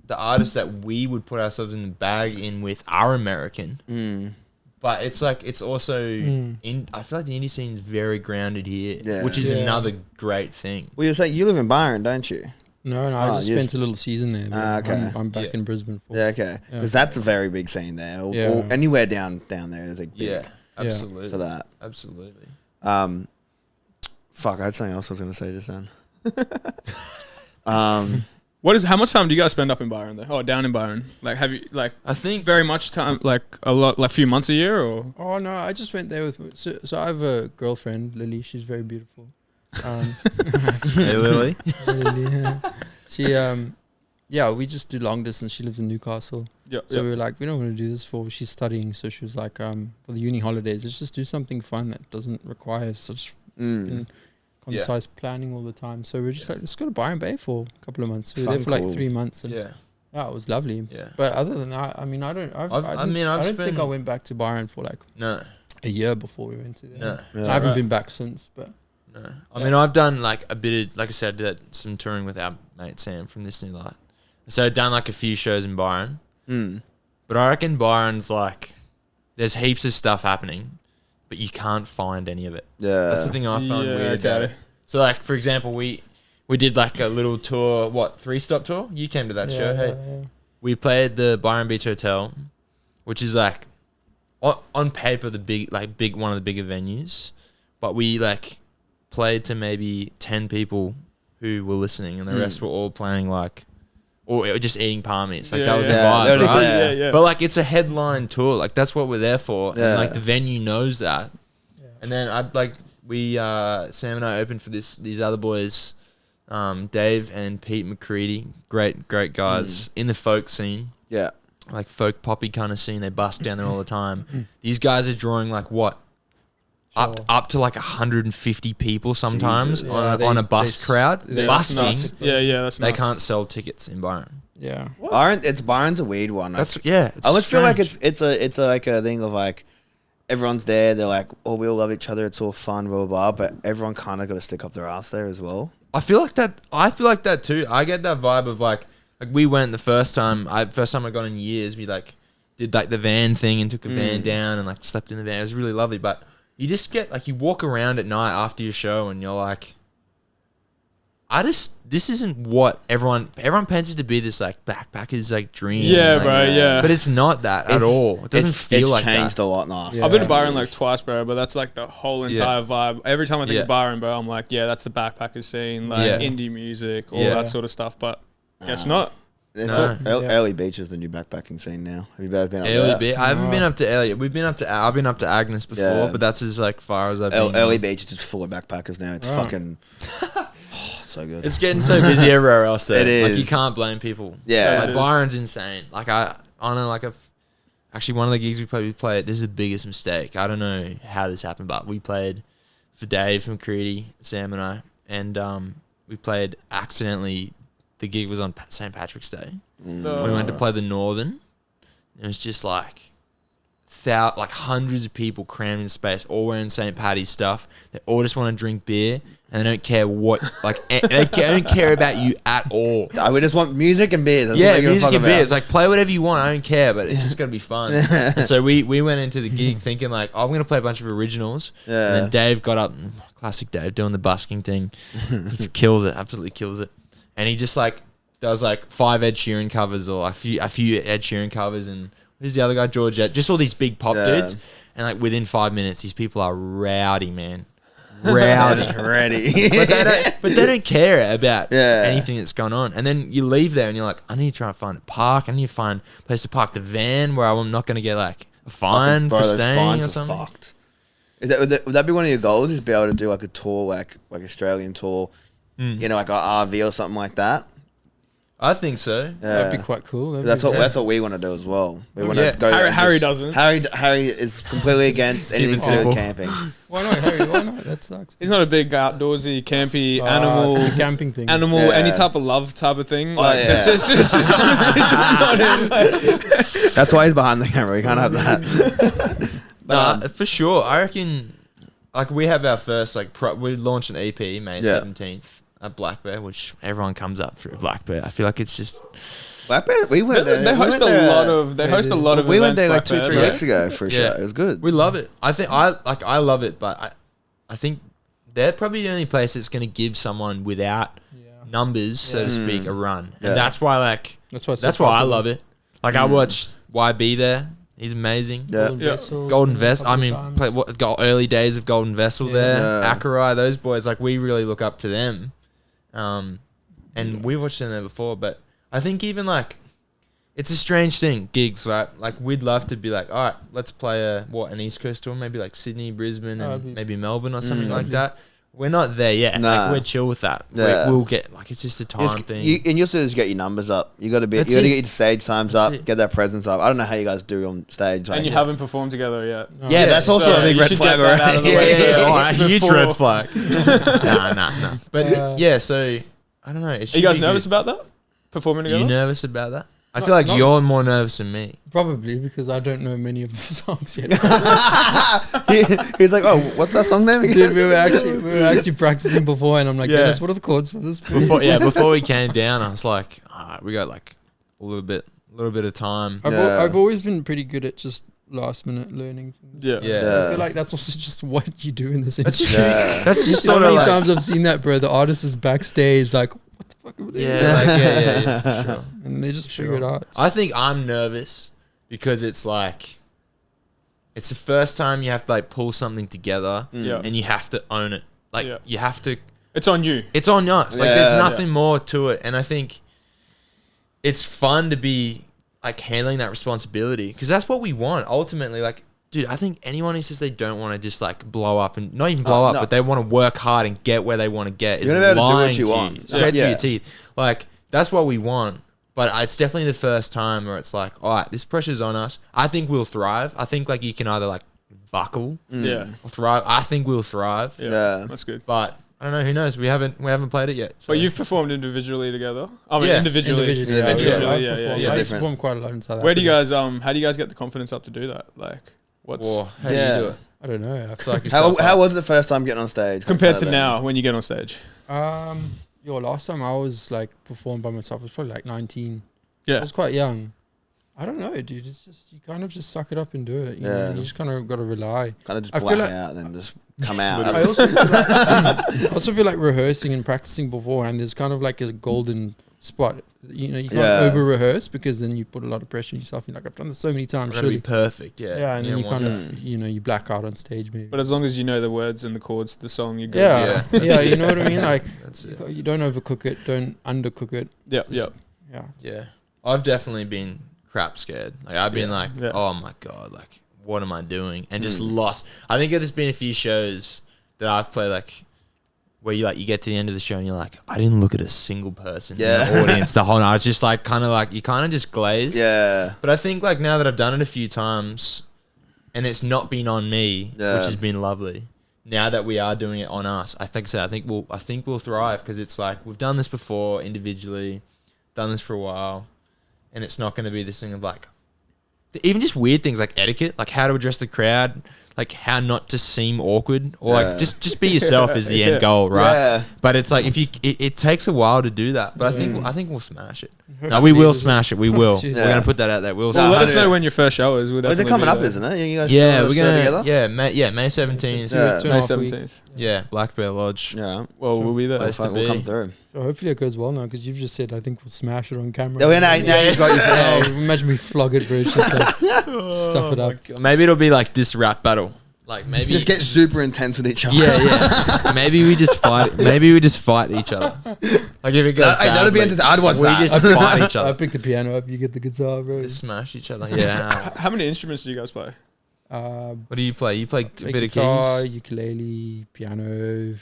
the artists that we would put ourselves in the bag in with are American. But it's like it's also I feel like the indie scene is very grounded here, which is another great thing. Well, you're saying you live in Byron, don't you? No, I just spent a little season there. But okay. I'm back in Brisbane. Yeah, okay. Because that's a very big scene there. Or anywhere down there is like big Absolutely. for that. Absolutely. Fuck, I had something else I was gonna say just then. How much time do you guys spend up in Byron though? Oh, down in Byron. Like, have you I think very much time? Like a lot, like a few months a year, or Oh no, I just went there with. So I have a girlfriend, Lily. She's very beautiful. Hey Lily. Lily, she we just do long distance. She lives in Newcastle. So we were like, we don't want to do this she's studying. So she was like, for the uni holidays, let's just do something fun that doesn't require such concise planning all the time. So we're just like, let's go to Byron Bay for a couple of months. We were there for like 3 months. And Oh, it was lovely. Yeah. But other than that, I mean, I don't think I went back to Byron for like a year before we went to there. No. Yeah, I haven't been back since, but No. I mean, I've done like a bit of, like I said, some touring with our mate Sam from This New Light. So I've done like a few shows in Byron. But I reckon Byron's like, there's heaps of stuff happening, but you can't find any of it. Yeah. That's the thing I found weird about it. So like, for example, we did like a little tour, 3-stop tour? You came to that show, hey? Yeah. We played the Byron Beach Hotel, which is like, on paper, one of the bigger venues. But we like played to maybe 10 people who were listening, and the rest were all playing like, or just eating palm meats. Like that was the vibe, right? Yeah. But like it's a headline tour. Like that's what we're there for. Yeah. And like the venue knows that. Yeah. And then Sam and I opened for these other boys, Dave and Pete McCready, great guys in the folk scene. Yeah. Like folk poppy kind of scene. They bust down there all the time. These guys are drawing like what? Up to like 150 people sometimes on a bus crowd. Busking. Yeah, that's They nuts. can't sell tickets in Byron. Yeah. Byron's a weird one. It's I always feel like strange. it's like a thing of like everyone's there. They're like, oh, we all love each other. It's all fun, blah blah blah. But everyone kind of got to stick up their ass there as well. I feel like that too. I get that vibe of like we went the first time I got in years. We like did like the van thing and took a van down and like slept in the van. It was really lovely. But you just get like you walk around at night after your show and you're like, this isn't what everyone paints it to be, this like backpackers like dream. Yeah, like, bro. Yeah. But it's not that at all. It doesn't feel like that. It's changed a lot now. Yeah. I've been to Byron like twice, bro, but that's like the whole entire vibe. Every time I think Yeah. of Byron, bro, I'm like, yeah, that's the backpacker scene, like Yeah. indie music, all Yeah. that sort of stuff. But guess not. It's No. Early Beach is the new backpacking scene now. Have you guys been up Early there? bit. I haven't been up to Elliot. I've been up to Agnes before, Yeah. but that's as like far as I've been. Early Beach is just full of backpackers now. It's fucking so good. It's getting so busy everywhere else. Though. It is. Like you can't blame people. Yeah. like it is. Byron's insane. Like I know like actually one of the gigs we played. This is the biggest mistake. I don't know how this happened, but we played for Dave from Creedy, Sam and I, and we played accidentally. The gig was on St. Patrick's Day. We went to play the Northern. It was just like hundreds of people crammed in space, all wearing St. Paddy's stuff. They all just want to drink beer, and they don't care what, like, they don't care about you at all. We just want music and beers. That's Yeah, what they give a music fuck and about. beer. It's like, play whatever you want. I don't care, but it's just going to be fun. And so we went into the gig thinking, like, I'm going to play a bunch of originals. Yeah. And then Dave got up, classic Dave, doing the busking thing. He just kills it, absolutely kills it. And he just, like, does, like, 5 Ed Sheeran covers or a few Ed Sheeran covers. And who's the other guy? Georgette. Just all these big pop dudes. And, like, within 5 minutes, these people are rowdy, man. Rowdy. Ready. but they don't care about Yeah. anything that's going on. And then you leave there and you're like, I need to try and find a park. I need to find a place to park the van where I'm not going to get like a fine Bro, for those staying fines or are something. fucked. Would that be one of your goals? Is be able to do like a tour, like Australian tour, you know, like an RV or something like that? I think so. That'd be quite cool. That's what we want to do as well. We want yeah. to go. Harry doesn't. Harry is completely against anything to do simple. with camping. Why not, Harry? Why not? That sucks. He's not a big outdoorsy, campy, animal, It's a camping thing. animal, Yeah. any type of love type of thing. Like, yeah. it's just honestly just not him. That's why he's behind the camera. We can't have that. Nah, for sure. I reckon like we have our first like we launched an EP May 17th at Black Bear, which everyone comes up through Black Bear. I feel like it's just Black Bear, we went there. They host a lot of. They host a lot of. We went events, there like Black 2-3 Bear, weeks ago for a show. It was good. we love it. I think I love it, but I think they're probably the only place that's going to give someone without numbers, so to speak, a run. Yeah. And that's why like That's why. It's that's so why I popular. love it. Like I watched YB there. He's amazing. Yeah. Golden Vessel. I mean, early days of Golden Vessel there. Yeah. Akerai, those boys. Like we really look up to them. And we watched them there before, but I think even like it's a strange thing, gigs, right? Like we'd love to be like, all right, let's play an East Coast tour, maybe like Sydney, Brisbane, and maybe Melbourne or something like that. We're not there yet. Nah. Like we're chill with that. Yeah. We'll get like it's just a time thing. And you also just get your numbers up. You got to That's get it. your stage times That's up, it. get that presence up. I don't know how you guys do on stage. And like- you haven't performed together yet. Yeah, that's also So a big you red should flag get that out of the already. way. All right, huge Before- red flag. Nah. But yeah, so I don't know. Are you guys nervous about that? Performing Are together? you nervous about that? I feel like you're more nervous than me. Probably because I don't know many of the songs yet. He's like, oh, what's that song name again? Dude, we were actually practicing before, and I'm like, Yeah. Dennis, what are the chords for this? Before we came down, I was like, all right, we got like a little bit of time. I've always been pretty good at just last minute learning things. Yeah. I feel like that's also just what you do in this That's industry. just, that's just So sort many of like, times I've seen that, bro. The artist is backstage, like, what the fuck are we doing? yeah, for sure. And they just figure it out. I think I'm nervous because it's like, it's the first time you have to like pull something together Yeah. and you have to own it. Like Yeah. you have to, It's on you. it's on us. Like Yeah. there's nothing more to it. And I think it's fun to be like handling that responsibility because that's what we want ultimately. Like, dude, I think anyone who says they don't want to just like blow up and not even blow up, no. but they want to work hard and get where they want to get is You're gonna be able to do what lying you to want. you, straight through Yeah. your teeth. Like that's what we want. But it's definitely the first time where it's like, all right, this pressure's on us. I think we'll thrive. I think like you can either like buckle Yeah. or thrive. I think we'll thrive. Yeah. Yeah. That's good. But I don't know. Who knows? We haven't played it yet. So. But you've performed individually together. I mean, Yeah. individually. Individually, Yeah, yeah. individually. I've Yeah, yeah, performed. yeah. I used to Different. perform quite a lot in South Africa. Where do you guys how do you guys get the confidence up to do that? Like, what's Whoa, how Yeah. do you do it? I don't know. Psych How yourself how up. was it the first time getting on stage? compared to Kind of now when you get on stage? Last time I was like performed by myself, I was probably like 19. I Yeah. was quite young. I don't know, dude. It's just you kind of just suck it up and do it. You know? Yeah. You just kind of got to rely. Kind of just I feel black like- out and then just come out. I also feel like, I also feel like rehearsing and practicing beforehand. There's kind of like a golden spot. You know, you can't Yeah. over rehearse because then you put a lot of pressure on yourself. You're like, I've done this so many times. We're gonna be Surely. perfect. Yeah. Yeah, and then you don't kind want of you black out on stage maybe. But as long as you know the words and the chords to the song, you're good. Yeah, Yeah. yeah, you know what I mean. Like That's it. you don't overcook it, don't undercook it. Yeah. Yeah. Yeah, Yeah. I've definitely been crap scared. Like I've been like, Yeah. oh my God, like what am I doing? And just lost. I think there's been a few shows that I've played like where you get to the end of the show and you're like, I didn't look at a single person in Yeah. the audience the whole night. I was just like you kind of just glazed. Yeah. But I think like now that I've done it a few times and it's not been on me, Yeah. which has been lovely. Now that we are doing it on us, I think we'll thrive because it's like we've done this before individually, done this for a while, and it's not going to be this thing of like even just weird things like etiquette, like how to address the crowd, like how not to seem awkward, or Yeah. like just be yourself is the Yeah. end goal, right? Yeah. But it's like if you it takes a while to do that, but I think we'll smash it. No, Hopefully we will it is. smash it. We will. Jeez. We're Yeah. gonna put that out there. We'll. Well, let us Yeah. know when your first show is. We'll Oh, is it definitely coming be up, there. isn't it? You guys Yeah, doing a we're show gonna. together? May 17th. Yeah. Yeah, 2.5 May weeks. 17th. Yeah, Black Bear Lodge. Yeah. Well, we'll be there. Place to We'll come be. through. So hopefully it goes well now because you've just said I think we'll smash it on camera. Yeah, well, now you've got your Oh, imagine we flog it, bro. It's just like stuff it up. Maybe it'll be like this rap battle. Like maybe. Just get super intense with each other. yeah. Maybe we just fight. Maybe we just fight each other. Like if it goes. That'd be badly, entertaining. I'd watch we that. just fight each I other. pick the piano up, you get the guitar, bro. Just smash each other. Yeah. How many instruments do you guys play? What do you play? You play a Play bit guitar, of keys. ukulele, piano.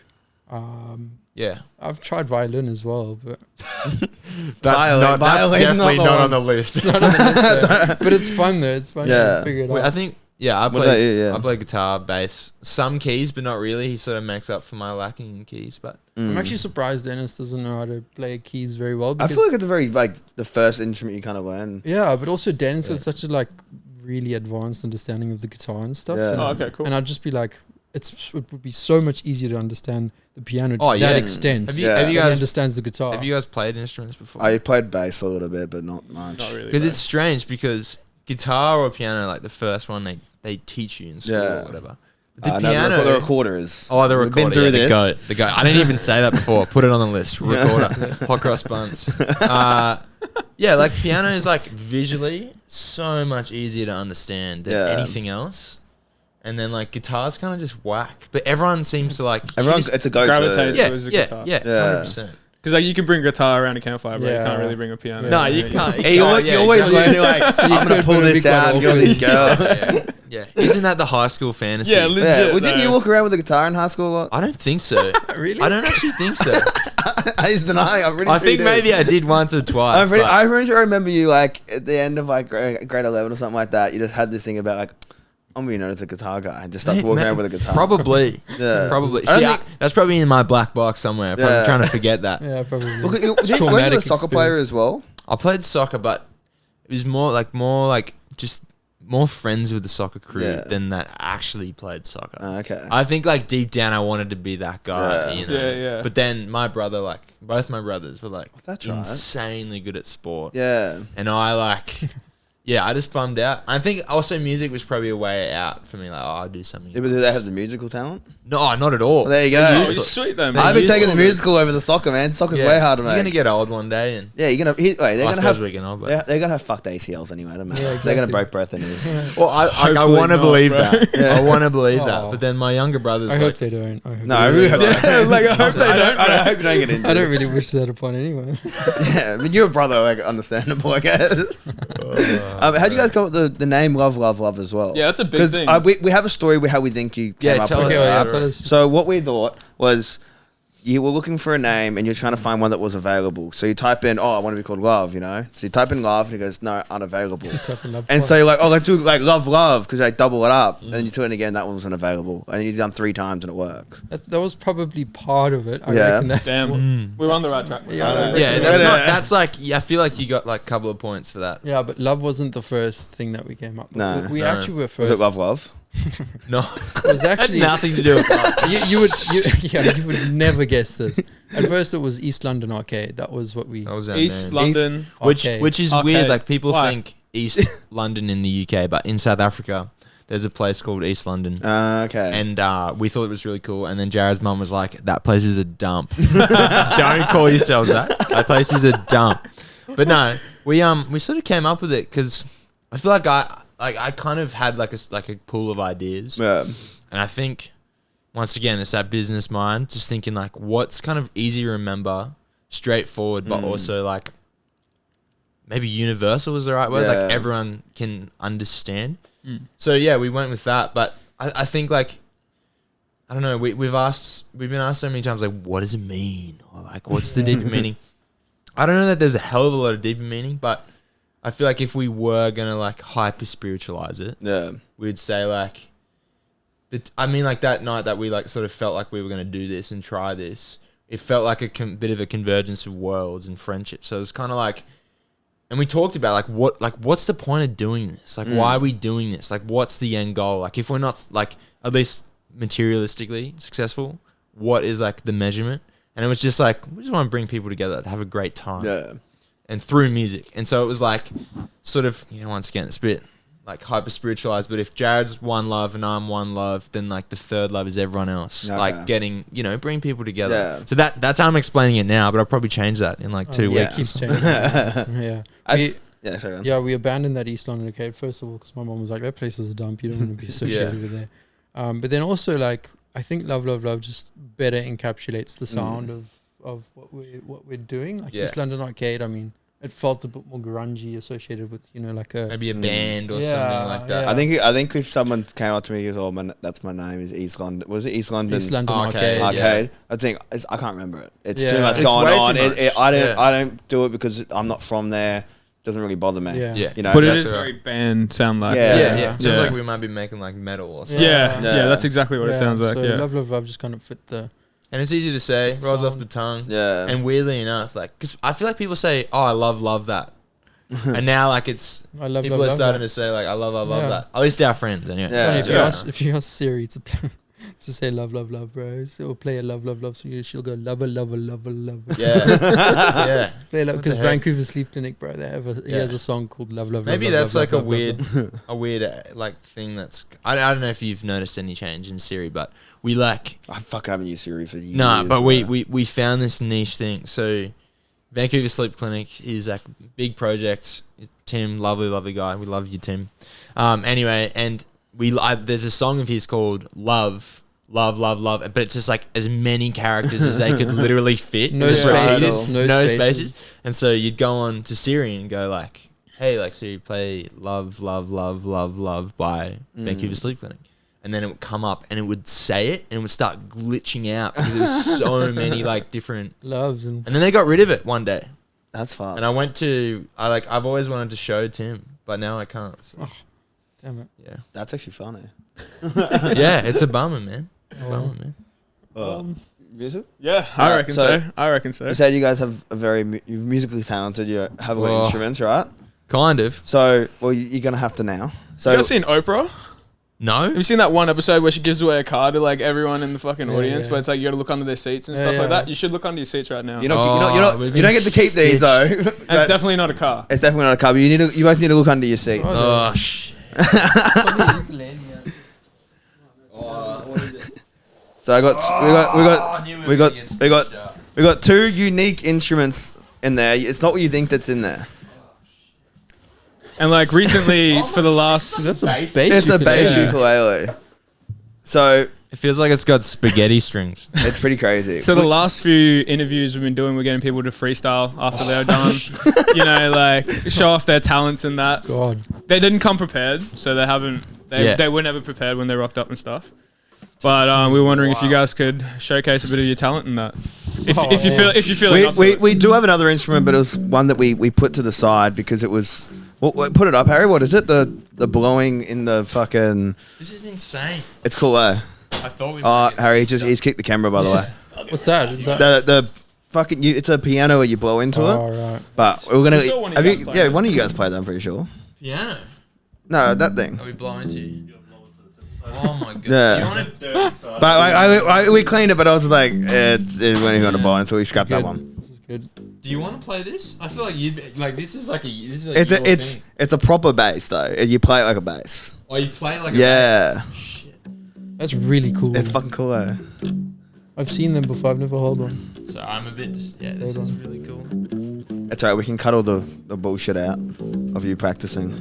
Yeah. I've tried violin as well, but That's Violin, definitely not the not on one. the list. not on the list, though. But it's fun though. It's fun Yeah. to figure it Wait, out. I think. Yeah, I What about you? play. Yeah. I play guitar, bass, some keys, but not really. He sort of makes up for my lacking in keys. But I'm actually surprised Dennis doesn't know how to play keys very well. I Because, feel like it's a very the first instrument you kind of learn. yeah, but also Dennis has such a really advanced understanding of the guitar and stuff. Yeah. And, Oh, okay, cool. and I'd just be like, it would be so much easier to understand the piano to Oh, that yeah. extent. have you Yeah. have you than he guys understands the guitar? have you guys played instruments before? I played bass a little bit, but not much. Not really. Because bro. it's strange because guitar or piano, like the first one they teach you in school Yeah. or whatever. The No, piano. the recorder is. Oh, the We've recorder. been through yeah, this. The goat. I didn't even say that before. Put it on the list. Recorder. Hot cross buns. Yeah, like piano is like visually so much easier to understand than Yeah. anything else. And then like guitar's kind of just whack. But everyone seems to like Everyone's it's a go-to. Gravitate. yeah, towards the yeah, guitar. yeah, Yeah. 100%. Because like you can bring a guitar around a campfire, but you Yeah. can't really bring a piano. No, you can't. Hey, you always exactly. learn like I'm gonna could, pull but it'd be this quite out and get awkward. this girl. Yeah. Isn't that the high school fantasy? Yeah, legit. Yeah. Well, didn't though. you walk around with a guitar in high school? A lot? I don't think so. Really? I don't actually think so. I used to know. I'm pretty I sure you think did. maybe I did once or twice. but- I'm pretty sure I remember you like at the end of like grade 11 or something like that. You just had this thing about like I'm gonna be known as a guitar guy and just starts walking around with a guitar. Probably. Yeah. Probably. I don't See, think- that's probably in my black box somewhere. I'm probably Yeah. trying to forget that. Yeah, probably. Look, It's weren't you a traumatic soccer player experience. as well? I played soccer, but it was more like just more friends with the soccer crew than that actually played soccer. Okay. I think like deep down I wanted to be that guy, you know. Yeah. But then my brother, like both my brothers were like That's right. insanely good at sport. Yeah. And I like I just bummed out. I think also music was probably a way out for me. Like, I'll do something. Yeah, but do they have the musical talent? No, not at all. Well, there you They're go. useless. Sweet though, man. I've been taking the useless. musical over the soccer, man. Soccer's way harder, You're mate. gonna get old one day, and Yeah, you're gonna. They're I gonna suppose have. we're getting old, but They're gonna have fucked ACLs anyway. Don't matter. Yeah, They're gonna exactly. break both their knees. well, I Hopefully want to not, believe bro. that. Yeah. I want to believe that. Oh. But then my younger brothers, I like, hope they don't. No, I really hope. Like, I hope they don't. I hope you don't get injured. I don't really wish that upon anyone. Yeah, I mean, you're a brother, like understandable, I guess. How do you guys come up with the name Love, Love, Love as well? Yeah, that's a big 'Cause, thing. we have a story with how we think you came up tell with us it. the Okay, story. tell us. So what we thought was you were looking for a name and you're trying to find one that was available. So you type in, I want to be called Love, you know? So you type in Love and it goes, no, unavailable. Just type in love And club. so you're like, let's do like Love, Love, because like double it up. And you do it again, that one wasn't available. And you've done 3 times and it works. that was probably part of it. I Yeah. reckon that's Damn, we're on the right track. Yeah, I yeah, reckon that's like I feel like you got like a couple of points for that. Yeah, but love wasn't the first thing that we came up with. No. We No. actually were Was first. it Love, Love? No, It was actually had nothing to do with that. you would never guess this. At first, it was East London Arcade. That was what we. That was our East name. London. which Arcade. which is Arcade. weird. Like people Why? think East London in the UK, but in South Africa, there's a place called East London. Okay. And we thought it was really cool. And then Jared's mum was like, that place is a dump. Don't call yourselves that. That place is a dump. But no, we sort of came up with it because I feel like I kind of had like a pool of ideas. Yeah. And I think, once again, it's that business mind, just thinking like what's kind of easy to remember, straightforward, but also like maybe universal is the right word. Yeah. Like everyone can understand. So yeah, we went with that. But I think like, I don't know, we've been asked so many times like, what does it mean? Or like, what's the deeper meaning? I don't know that there's a hell of a lot of deeper meaning, but I feel like if we were gonna like hyper spiritualize it, Yeah. we'd say like, I mean, like that night that we like sort of felt like we were going to do this and try this, it felt like a bit of a convergence of worlds and friendship. So it was kind of like, and we talked about like what's the point of doing this? Like, why are we doing this? Like, what's the end goal? Like, if we're not like at least materialistically successful, what is like the measurement? And it was just like, we just want to bring people together to have a great time. Yeah. And through music. And so it was like, sort of, once again, it's a bit like hyper spiritualized, but if Jared's one love and I'm one love, then like the third love is everyone else. Okay. Like getting, bring people together. Yeah. So that's how I'm explaining it now, but I'll probably change that in like 2 yeah. weeks. keeps changing. Yeah. Yeah, sorry. Yeah, we abandoned that East London Arcade first of all because my mom was like, "That place is a dump. You don't want to be associated with there." But then also like, I think Love, Love, Love just better encapsulates the sound of what we're doing. Like East London Arcade, I mean, it felt a bit more grungy, associated with like a Maybe a band or Yeah, something like that. yeah. I think if someone came up to me and goes, that's my name is East London. Was it East London? East London Arcade, Arcade. Arcade. I think I can't remember it. It's too Yeah. much It's going way too on. much. I don't do it because I'm not from there. Doesn't really bother me. Yeah. Yeah. You know, But it that- is very band sound like. Yeah. Yeah. It sounds Yeah. like we might be making like metal or something. Yeah, Yeah. that's exactly what it sounds like. So Yeah. Love, Love, Love just kind of fit the. And it's easy to say, rolls off Sound. the tongue. Yeah. And weirdly enough, like, because I feel like people say, oh, I love that. And now like it's, I love, people love, are love starting that. to say like, I love Yeah. that. At least our friends anyway. Yeah. Funny, Yeah. if you ask Siri to to say love, love, love, bro, or play a love, love, love, so she'll go lover, lover, lover, lover. Yeah. Yeah. Play love What because the heck? Vancouver Sleep Clinic, bro. He Yeah. has a song called Love, Love, Maybe Love, that's Love, like Love, Love, a weird like thing that's, I don't know if you've noticed any change in Siri, but we like, I fucking haven't used Siri for years. nah, but bro. we found this niche thing. So Vancouver Sleep Clinic is like a big project. Tim, lovely guy. We love you, Tim. Anyway, and there's a song of his called Love, but it's just like as many characters as they could literally fit. No Just spaces, repeated. no spaces. And so you'd go on to Siri and go like, hey, like Siri, play Love by Vancouver Sleep Clinic. And then it would come up and it would say it and it would start glitching out because there was so many like different. Loves and And then they got rid of it one day. That's fun. And I've always wanted to show Tim, but now I can't. So, damn it. yeah. That's actually funny. Yeah, it's a bummer, man. It's a bummer, man. Music? Yeah, I reckon so- so. I reckon so. You said you guys have you're musically talented. You have good Oh. instruments, right? Kind of. So, well, you're gonna have to now. So, You ever seen Oprah? No. Have you seen that one episode where she gives away a car to like everyone in the fucking audience, yeah. but it's like you gotta look under their seats and stuff like that? You should look under your seats right now. you don't we've you don't get to keep these though. And it's definitely not a car. It's definitely not a car. But you both need to look under your seats. Oh shit. So we got 2 unique instruments in there. It's not what you think that's in there. And like recently, for the last That's a bass. It's a bass Yeah. ukulele. So It feels like it's got spaghetti strings. it's pretty crazy. So the last few interviews we've been doing, we're getting people to freestyle after they're done. You know, like show off their talents and that. God. They didn't come prepared, so they haven't. They were never prepared when they rocked up and stuff. But we were wondering if you guys could showcase a bit of your talent in that. If you feel up to it. we do have another instrument, but it was one that we put to the side because it was. Put it up, Harry. What is it? The blowing in the fucking. This is insane. It's cool, eh? I thought we. Oh, Harry, he's kicked the camera by the way. What's that? Is that? The fucking it's a piano where you blow into it. Right. But we're gonna. We saw one of you guys play it. One of you guys played that. I'm pretty sure. Piano. No, that thing. Are we blowing to you? Oh my god. Yeah. Do you want to? But we cleaned it, but I was like, it wasn't even on the bone, so we scrapped that Good. one. This is good. Do you want to play this? I feel like you'd like this is like your thing. It's a proper bass though. You play it like a bass. Oh, you play it like Yeah. a bass. Shit. That's really cool. It's fucking cool, eh? I've seen them before. I've never held one. So I'm a bit just this is really cool. That's right. We can cut all the bullshit out of you practicing.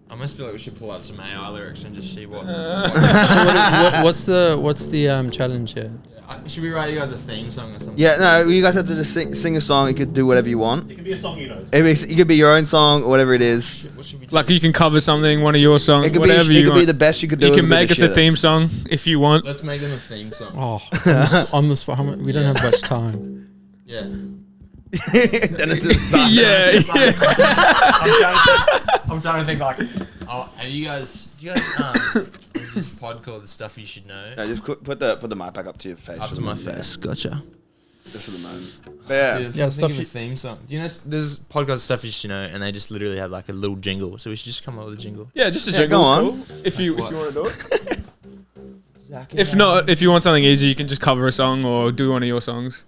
I almost feel like we should pull out some AI lyrics and just see what. What's the challenge here? Should we write you guys a theme song or something? Yeah, no, you guys have to just sing a song. You could do whatever you want. It can be a song you know. It could be your own song or whatever it is. What should we do? Like you can cover something, one of your songs, It could whatever be. you It could want. be the best you could do. You It can could be make the us a shittest. theme song if you want. Let's make them a theme song. Oh, on the spot. We don't have much time. Yeah. Then it's just Yeah, I'm trying to think like. Oh, and do you guys there's this pod called The Stuff You Should Know. No, just put the mic back up to your face. Up for to the my moment, face. Gotcha. Just for the moment. But yeah. Dude, Yeah, I'm stuff thinking of a you- theme song. Do you know there's podcast Stuff You Should Know, and they just literally have like a little jingle. So we should just come up with a jingle. yeah, just a Yeah, jingle. go is on. cool. If you want to do it. Zach If not, if you want something easy, you can just cover a song or do one of your songs.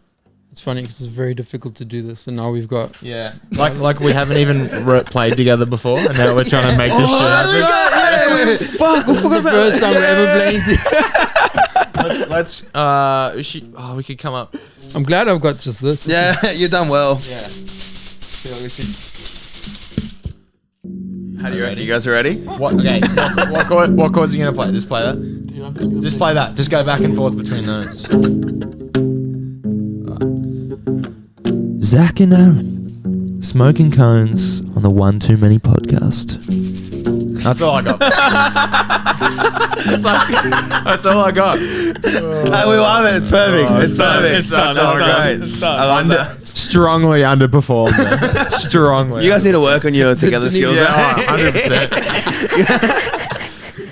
It's funny because it's very difficult to do this, and now we've got. yeah, like we haven't even played together before, and now we're trying to make this shit happen. Fuck! This is the first time we're ever playing. We could come up. I'm glad I've got just this. Yeah, you've done well. Yeah. How do you ready? You guys are ready? What? Okay. What chords are you gonna play? Just play that. Just play that. Just go back and forth between those. Zach and Aaron smoking cones on the One Too Many podcast. That's all I got. That's all I got. We love it. It's perfect. It's perfect. It's done. That's It's done. great. It's done. I love that. Strongly underperformed. Strongly. You guys need to work on your together skills. Yeah, right? 100%.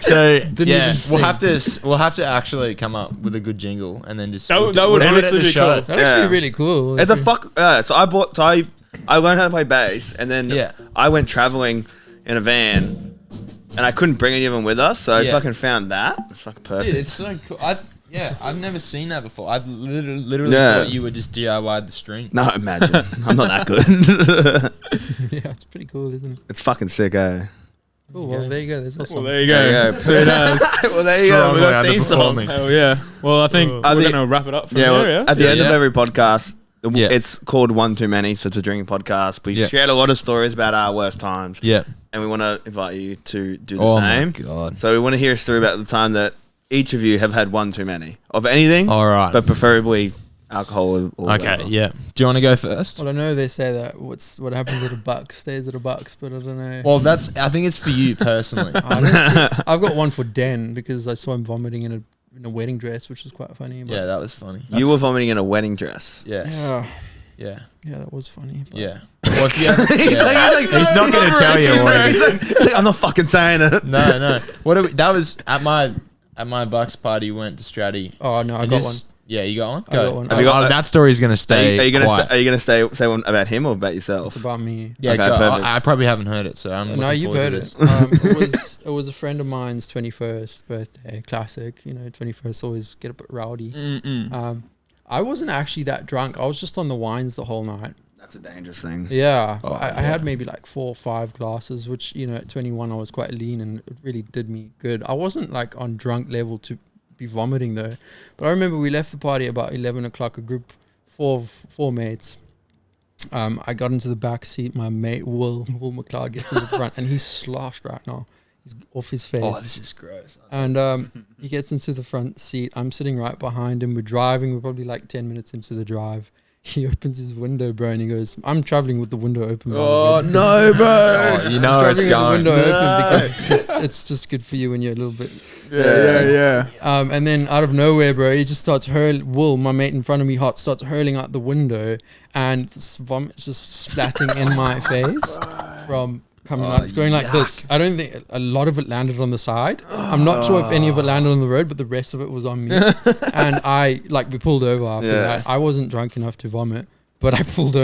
So Didn't yeah, even we'll have to actually come up with a good jingle and then just That would we'll do it at honestly the be show. cool. That'd actually be really cool. It's a fuck. So I learned how to play bass, and then Yeah. I went traveling in a van, and I couldn't bring any of them with us, so I Yeah. fucking found that. It's fucking perfect. Dude, it's so cool. I've never seen that before. I literally Yeah. thought you would just DIY the string. No, imagine. I'm not that good. Yeah, it's pretty cool, isn't it? It's fucking sick, eh? Cool. Well, there you go. There's a Well, song. there you There go. you go. Sweet as. Well, there you go. We got a theme song. underperforming. Hell yeah. Well, I think At we're the- going to wrap it up from Yeah, here, well, yeah? at the end of Yeah. every podcast, Yeah. it's called One Too Many, so it's a drinking podcast. We've Yeah. shared a lot of stories about our worst times, Yeah. and we want to invite you to do the Oh same. my god. So we want to hear a story about the time that each of you have had one too many of anything, All right. but preferably alcohol or Okay. whatever. Yeah. Do you want to go first? Well, I know they say that what happens at a buck stays at a bucks, but I don't know. Well, I think it's for you personally. I don't see- I've got one for Den because I saw him vomiting in a wedding dress, which was quite funny. But Yeah, that was funny. You were vomiting in a wedding dress. Yeah. yeah, Yeah. yeah, that was funny. But Yeah. Well, if you have, yeah. He's not going to tell you what it is. He's like, I'm not fucking saying it. No. What? That was at my Bucks party. Went to Stratty. Oh no, I And got this- one. Yeah, you got one? I got one. Have you got- that story's going to stay Are you gonna quiet. say one about him or about It's yourself? about me. Yeah, Okay, go. perfect. I probably haven't heard it, so I'm No, looking you've forward heard to it. this. It was a friend of mine's 21st birthday. Classic, 21st always get a bit rowdy. I wasn't actually that drunk. I was just on the wines the whole night. That's a dangerous thing. Yeah, Oh, I had maybe like 4 or 5 glasses, which at 21 I was quite lean and it really did me good. I wasn't like on drunk level to be vomiting though, but I remember we left the party about 11 o'clock. A group, four mates. I got into the back seat. My mate Will McLeod gets into the front, and he's sloshed right now. He's off his face. Oh, this is gross. And he gets into the front seat. I'm sitting right behind him. We're driving. We're probably like 10 minutes into the drive. He opens his window, bro, and he goes, I'm traveling with the window open. Oh no, bro! Oh, you know it's going. With the window open because it's just good for you when you're a little bit. Yeah. And then out of nowhere, bro, he just starts Will, my mate in front of me, starts hurling out the window, and this vomit's just splatting in my face from coming out. It's going like this. I don't think a lot of it landed on the side. I'm not sure if any of it landed on the road, but the rest of it was on me. And we pulled over after that. I wasn't drunk enough to vomit. But we pulled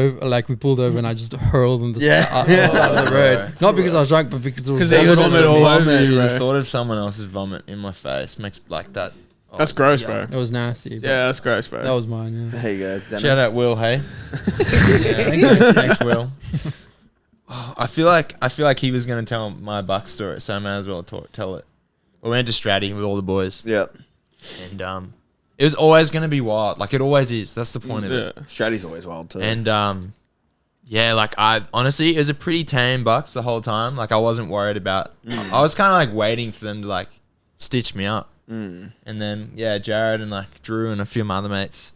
over and I just hurled on the side of the road. Not because I was drunk, but because it was there was vomit all over you, The bro. thought of someone else's vomit in my face makes like that. Oh, That's gross, bro. It was nasty. but Yeah, that's gross, bro. That was mine, yeah. There you go. Dennis. Shout out Will, hey. Thanks, Will. Oh, I feel like he was gonna tell my Buck story, so I may as well tell it. We went to Stratty with all the boys, Yep. and it was always gonna be wild, like it always is. That's the point of it. Stratty's always wild too. And I honestly, it was a pretty tame Bucks the whole time. Like I wasn't worried about. I was kind of like waiting for them to like stitch me up. And then Jared and like Drew and a few of my other mates,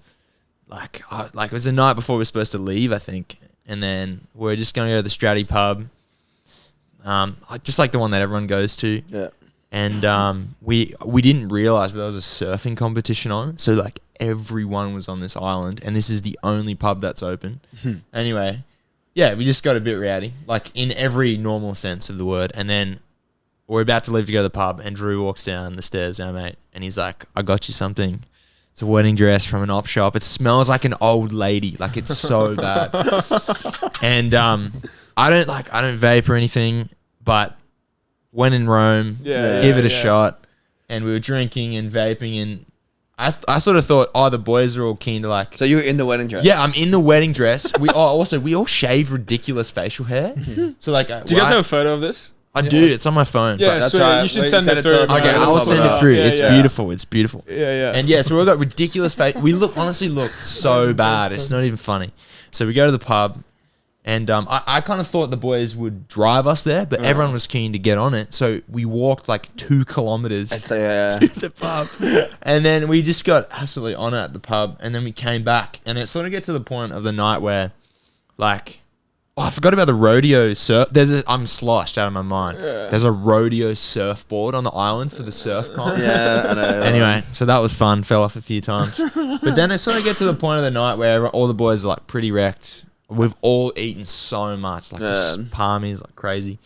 like it was the night before we were supposed to leave, I think. And then we're just gonna go to the Stratty pub, just like the one that everyone goes to. Yeah. And we didn't realize, but there was a surfing competition on. So like everyone was on this island, and this is the only pub that's open. Anyway, we just got a bit rowdy, like in every normal sense of the word. And then we're about to leave to go to the pub, and Drew walks down the stairs, our mate, and he's like, "I got you something. It's a wedding dress from an op shop. It smells like an old lady. Like it's so bad." And I don't vape or anything, but when in Rome, give it a shot. And we were drinking and vaping, and I sort of thought, the boys are all keen to like. So you were in the wedding dress? Yeah, I'm in the wedding dress. We all shaved ridiculous facial hair. So like, Do you guys have a photo of this? I do. It's on my phone. Yeah, that's sweet. right. You should Wait, send send it it through. to us. Okay, I'll send it through. It's beautiful. It's beautiful. Yeah. And so we got ridiculous face. We honestly look so bad. It's not even funny. So we go to the pub, and I kind of thought the boys would drive us there, but everyone was keen to get on it. So we walked like 2 kilometers to the pub, and then we just got absolutely on it at the pub, and then we came back, and it sort of get to the point of the night where, like. I forgot about the rodeo surf. I'm sloshed out of my mind. Yeah. There's a rodeo surfboard on the island for the surf comp. Yeah, I know. Anyway, so that was fun. Fell off a few times. But then it sort of get to the point of the night where all the boys are like pretty wrecked. We've all eaten so much, like just palmies like crazy.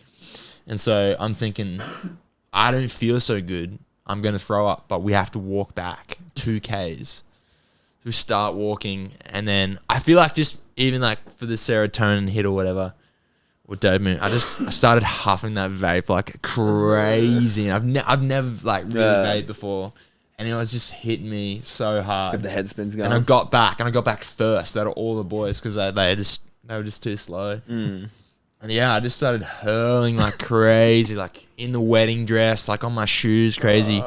And so I'm thinking, I don't feel so good. I'm going to throw up, but we have to walk back 2 Ks. So we start walking, and then I feel like just even like for the serotonin hit or whatever, or dopamine, I started huffing that vape like crazy. I've never like really vaped before, and it was just hitting me so hard. Get the head spins going. And I got back first out of all the boys because they were just too slow. And I just started hurling like crazy, like in the wedding dress, like on my shoes, crazy.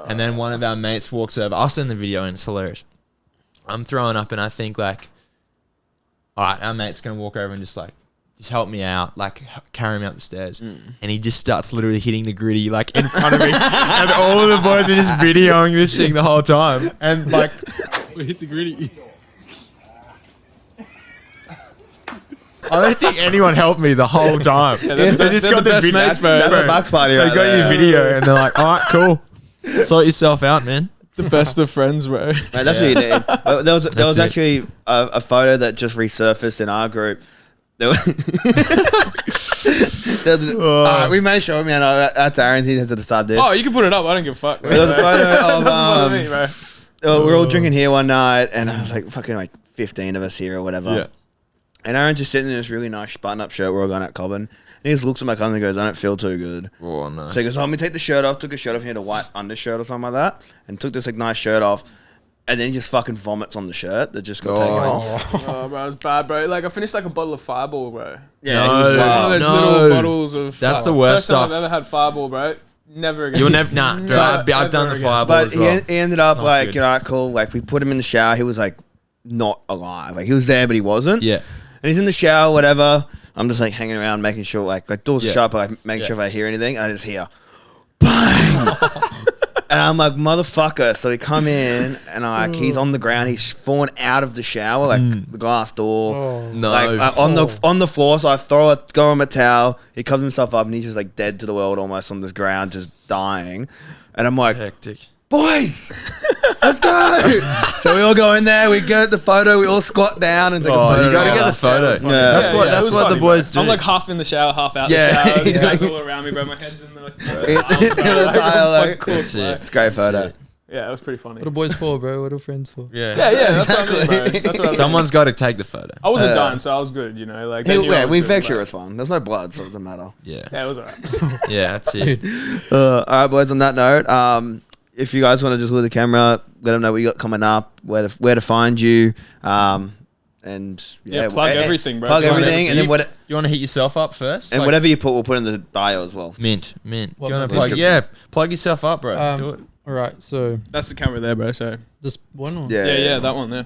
And then one of our mates walks over. I'll send the video and it's hilarious. I'm throwing up, and I think like, all right, our mate's gonna walk over and just help me out, like carry me up the stairs. And he just starts literally hitting the gritty like in front of me, and all of the boys are just videoing this thing the whole time. And like, We hit the gritty. I don't think anyone helped me the whole time. They just got the best video. mates, bro. That's a Bucks party, They right got there. your video, and they're like, all right, cool, sort yourself out, man. The best of friends, bro. Mate, that's what you did. There was That's it. actually a photo that just resurfaced in our group. We may show him, man. That's Aaron. He has to decide this. Oh, you can put it up. I don't give a fuck. There was a photo of Doesn't bother me, bro. we're all drinking here one night, and I was like, fucking like 15 of us here or whatever. Yeah. And Aaron's just sitting in this really nice button-up shirt. We're all going out clubbing. And he just looks at my cousin and goes, I don't feel too good. Oh, no. So he goes, let me take the shirt off. Took his shirt off. He had a white undershirt or something like that. And took this like nice shirt off. And then he just fucking vomits on the shirt that just got taken off. Oh, bro, it was bad, bro. Like, I finished like a bottle of Fireball, bro. Yeah, No. it was wild. One of those little bottles of... That's the worst first time stuff. I've ever had Fireball, bro. Never again. You'll never... Nah, dude, I've done the again. Fireball But as well. he ended up not like, good. you know, cool. Like, we put him in the shower. He was like not alive. Like, he was there, but he wasn't. Yeah. And he's in the shower, whatever. I'm just like hanging around, making sure like doors Yeah. shut, but like making Yeah. sure if I hear anything, and I just hear bang. And I'm like, motherfucker. So we come in, and like he's on the ground. He's fallen out of the shower, like the glass door, No. like on the floor. So I go him a towel. He covers himself up, and he's just like dead to the world, almost on this ground, just dying. And I'm like, Hectic. boys, let's go. So we all go in there. We get the photo. We all squat down and take a photo. You got to get the together. photo. Yeah. That's what, it that's was what funny, the boys bro. do. I'm like half in the shower, half out Yeah. the shower. These Yeah. guys all around me, bro. My head's in the... It's in the tile, like, That's it. it's a great photo. That's it. Yeah, it was pretty funny. What are boys for, bro? What are friends for? Yeah. Yeah, that's what I mean, bro. That's what I mean. Someone's got to take the photo. I wasn't dying, so I was good, you know. Like, they knew I Yeah, was we good, infected but- was fine. There's no blood, so it doesn't matter. Yeah. Yeah, it was alright. Yeah, that's it. All right, boys. On that note, if you guys want to just look at the camera, let them know what you got coming up, where to find you, and Yeah, plug everything, bro. Plug Plug everything, and then You want to hit yourself up first? and Like, whatever you put, we'll put in the bio as well. Mint. What You want about to plug? description? Yeah, plug yourself up, bro. Do it. All right, so That's the camera there, bro. So this one or yeah, that one there.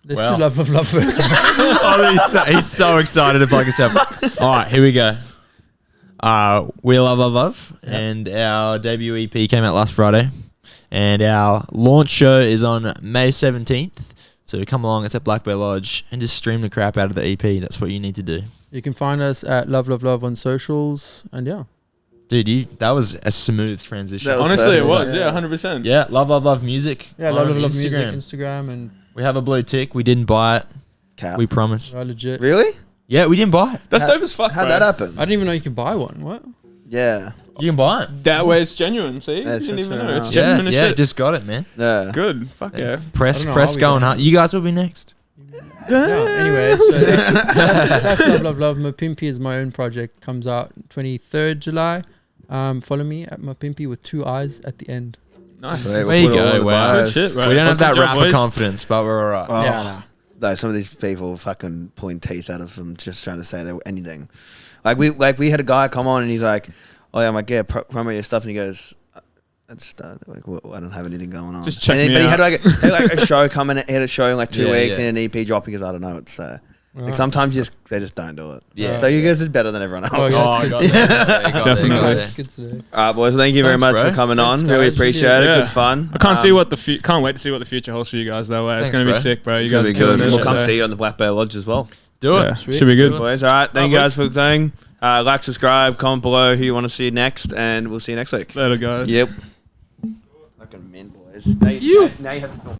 let's Wow. do love first. Oh, he's so excited to plug himself. All right, here we go. We love, and our debut EP came out last Friday, and our launch show is on May 17th. So come along, it's at Black Bear Lodge, and just stream the crap out of the EP. That's what you need to do, You can find us at love on socials, and yeah. dude. That was a smooth transition. That was Honestly, it perfect. was. Yeah, 100%. Yeah, love music. Yeah, on love music, Instagram. Instagram, and We have a blue tick. We didn't buy it. Cap. We promise. legit. Really? Yeah, we didn't buy it. That's dope as fuck, How'd bro. that happen? I didn't even know you could buy one. What? Yeah. You can buy it. That way it's genuine, see? That's you didn't even fair know. It's enough. genuine as Yeah, shit. just got it, man. Yeah. Good. Fuck yeah. Press I don't know how we going got hard. You guys will be next. Yeah. Anyway, so that's love. Mapimpy is my own project. Comes out 23rd July. Follow me at Mapimpy with 2 eyes at the end. Nice. Sweet. There you We'll put it all in go. the Wow. bio. Good shit, bro. We don't have Good that job, rapper boys. confidence, but we're all right. Oh, Yeah. no, some of these people fucking pulling teeth out of them just trying to say they were anything. We had a guy come on and he's like, "Oh yeah, I'm like, yeah, promote your stuff," and he goes, "I just I don't have anything going on." Just check and then, me but he out. had like a show coming. He had a show in like 2 Yeah, weeks yeah. and an EP dropping because I don't know what to say. Like Right. sometimes they just don't do it. Yeah. So you guys did better than everyone else. Oh, yeah. Oh, I got there. Definitely. That's good today. All right, boys. Thank you very Thanks, much bro. for coming Thanks, on. guys. Really appreciate it. Yeah. Good fun. I can't see what can't wait to see what the future holds for you guys though. It's Thanks, gonna be bro. sick, bro. You It's gonna guys are be killing good. this. We'll come so- see you on the Black Bear Lodge as well. Do it. Yeah, Sweet. should be good. Boys, all right. Thank you Alright, guys for saying. Like, subscribe, comment below who you want to see next, and we'll see you next week. Later, guys. Yep. Fucking men, boys. Now you have to film.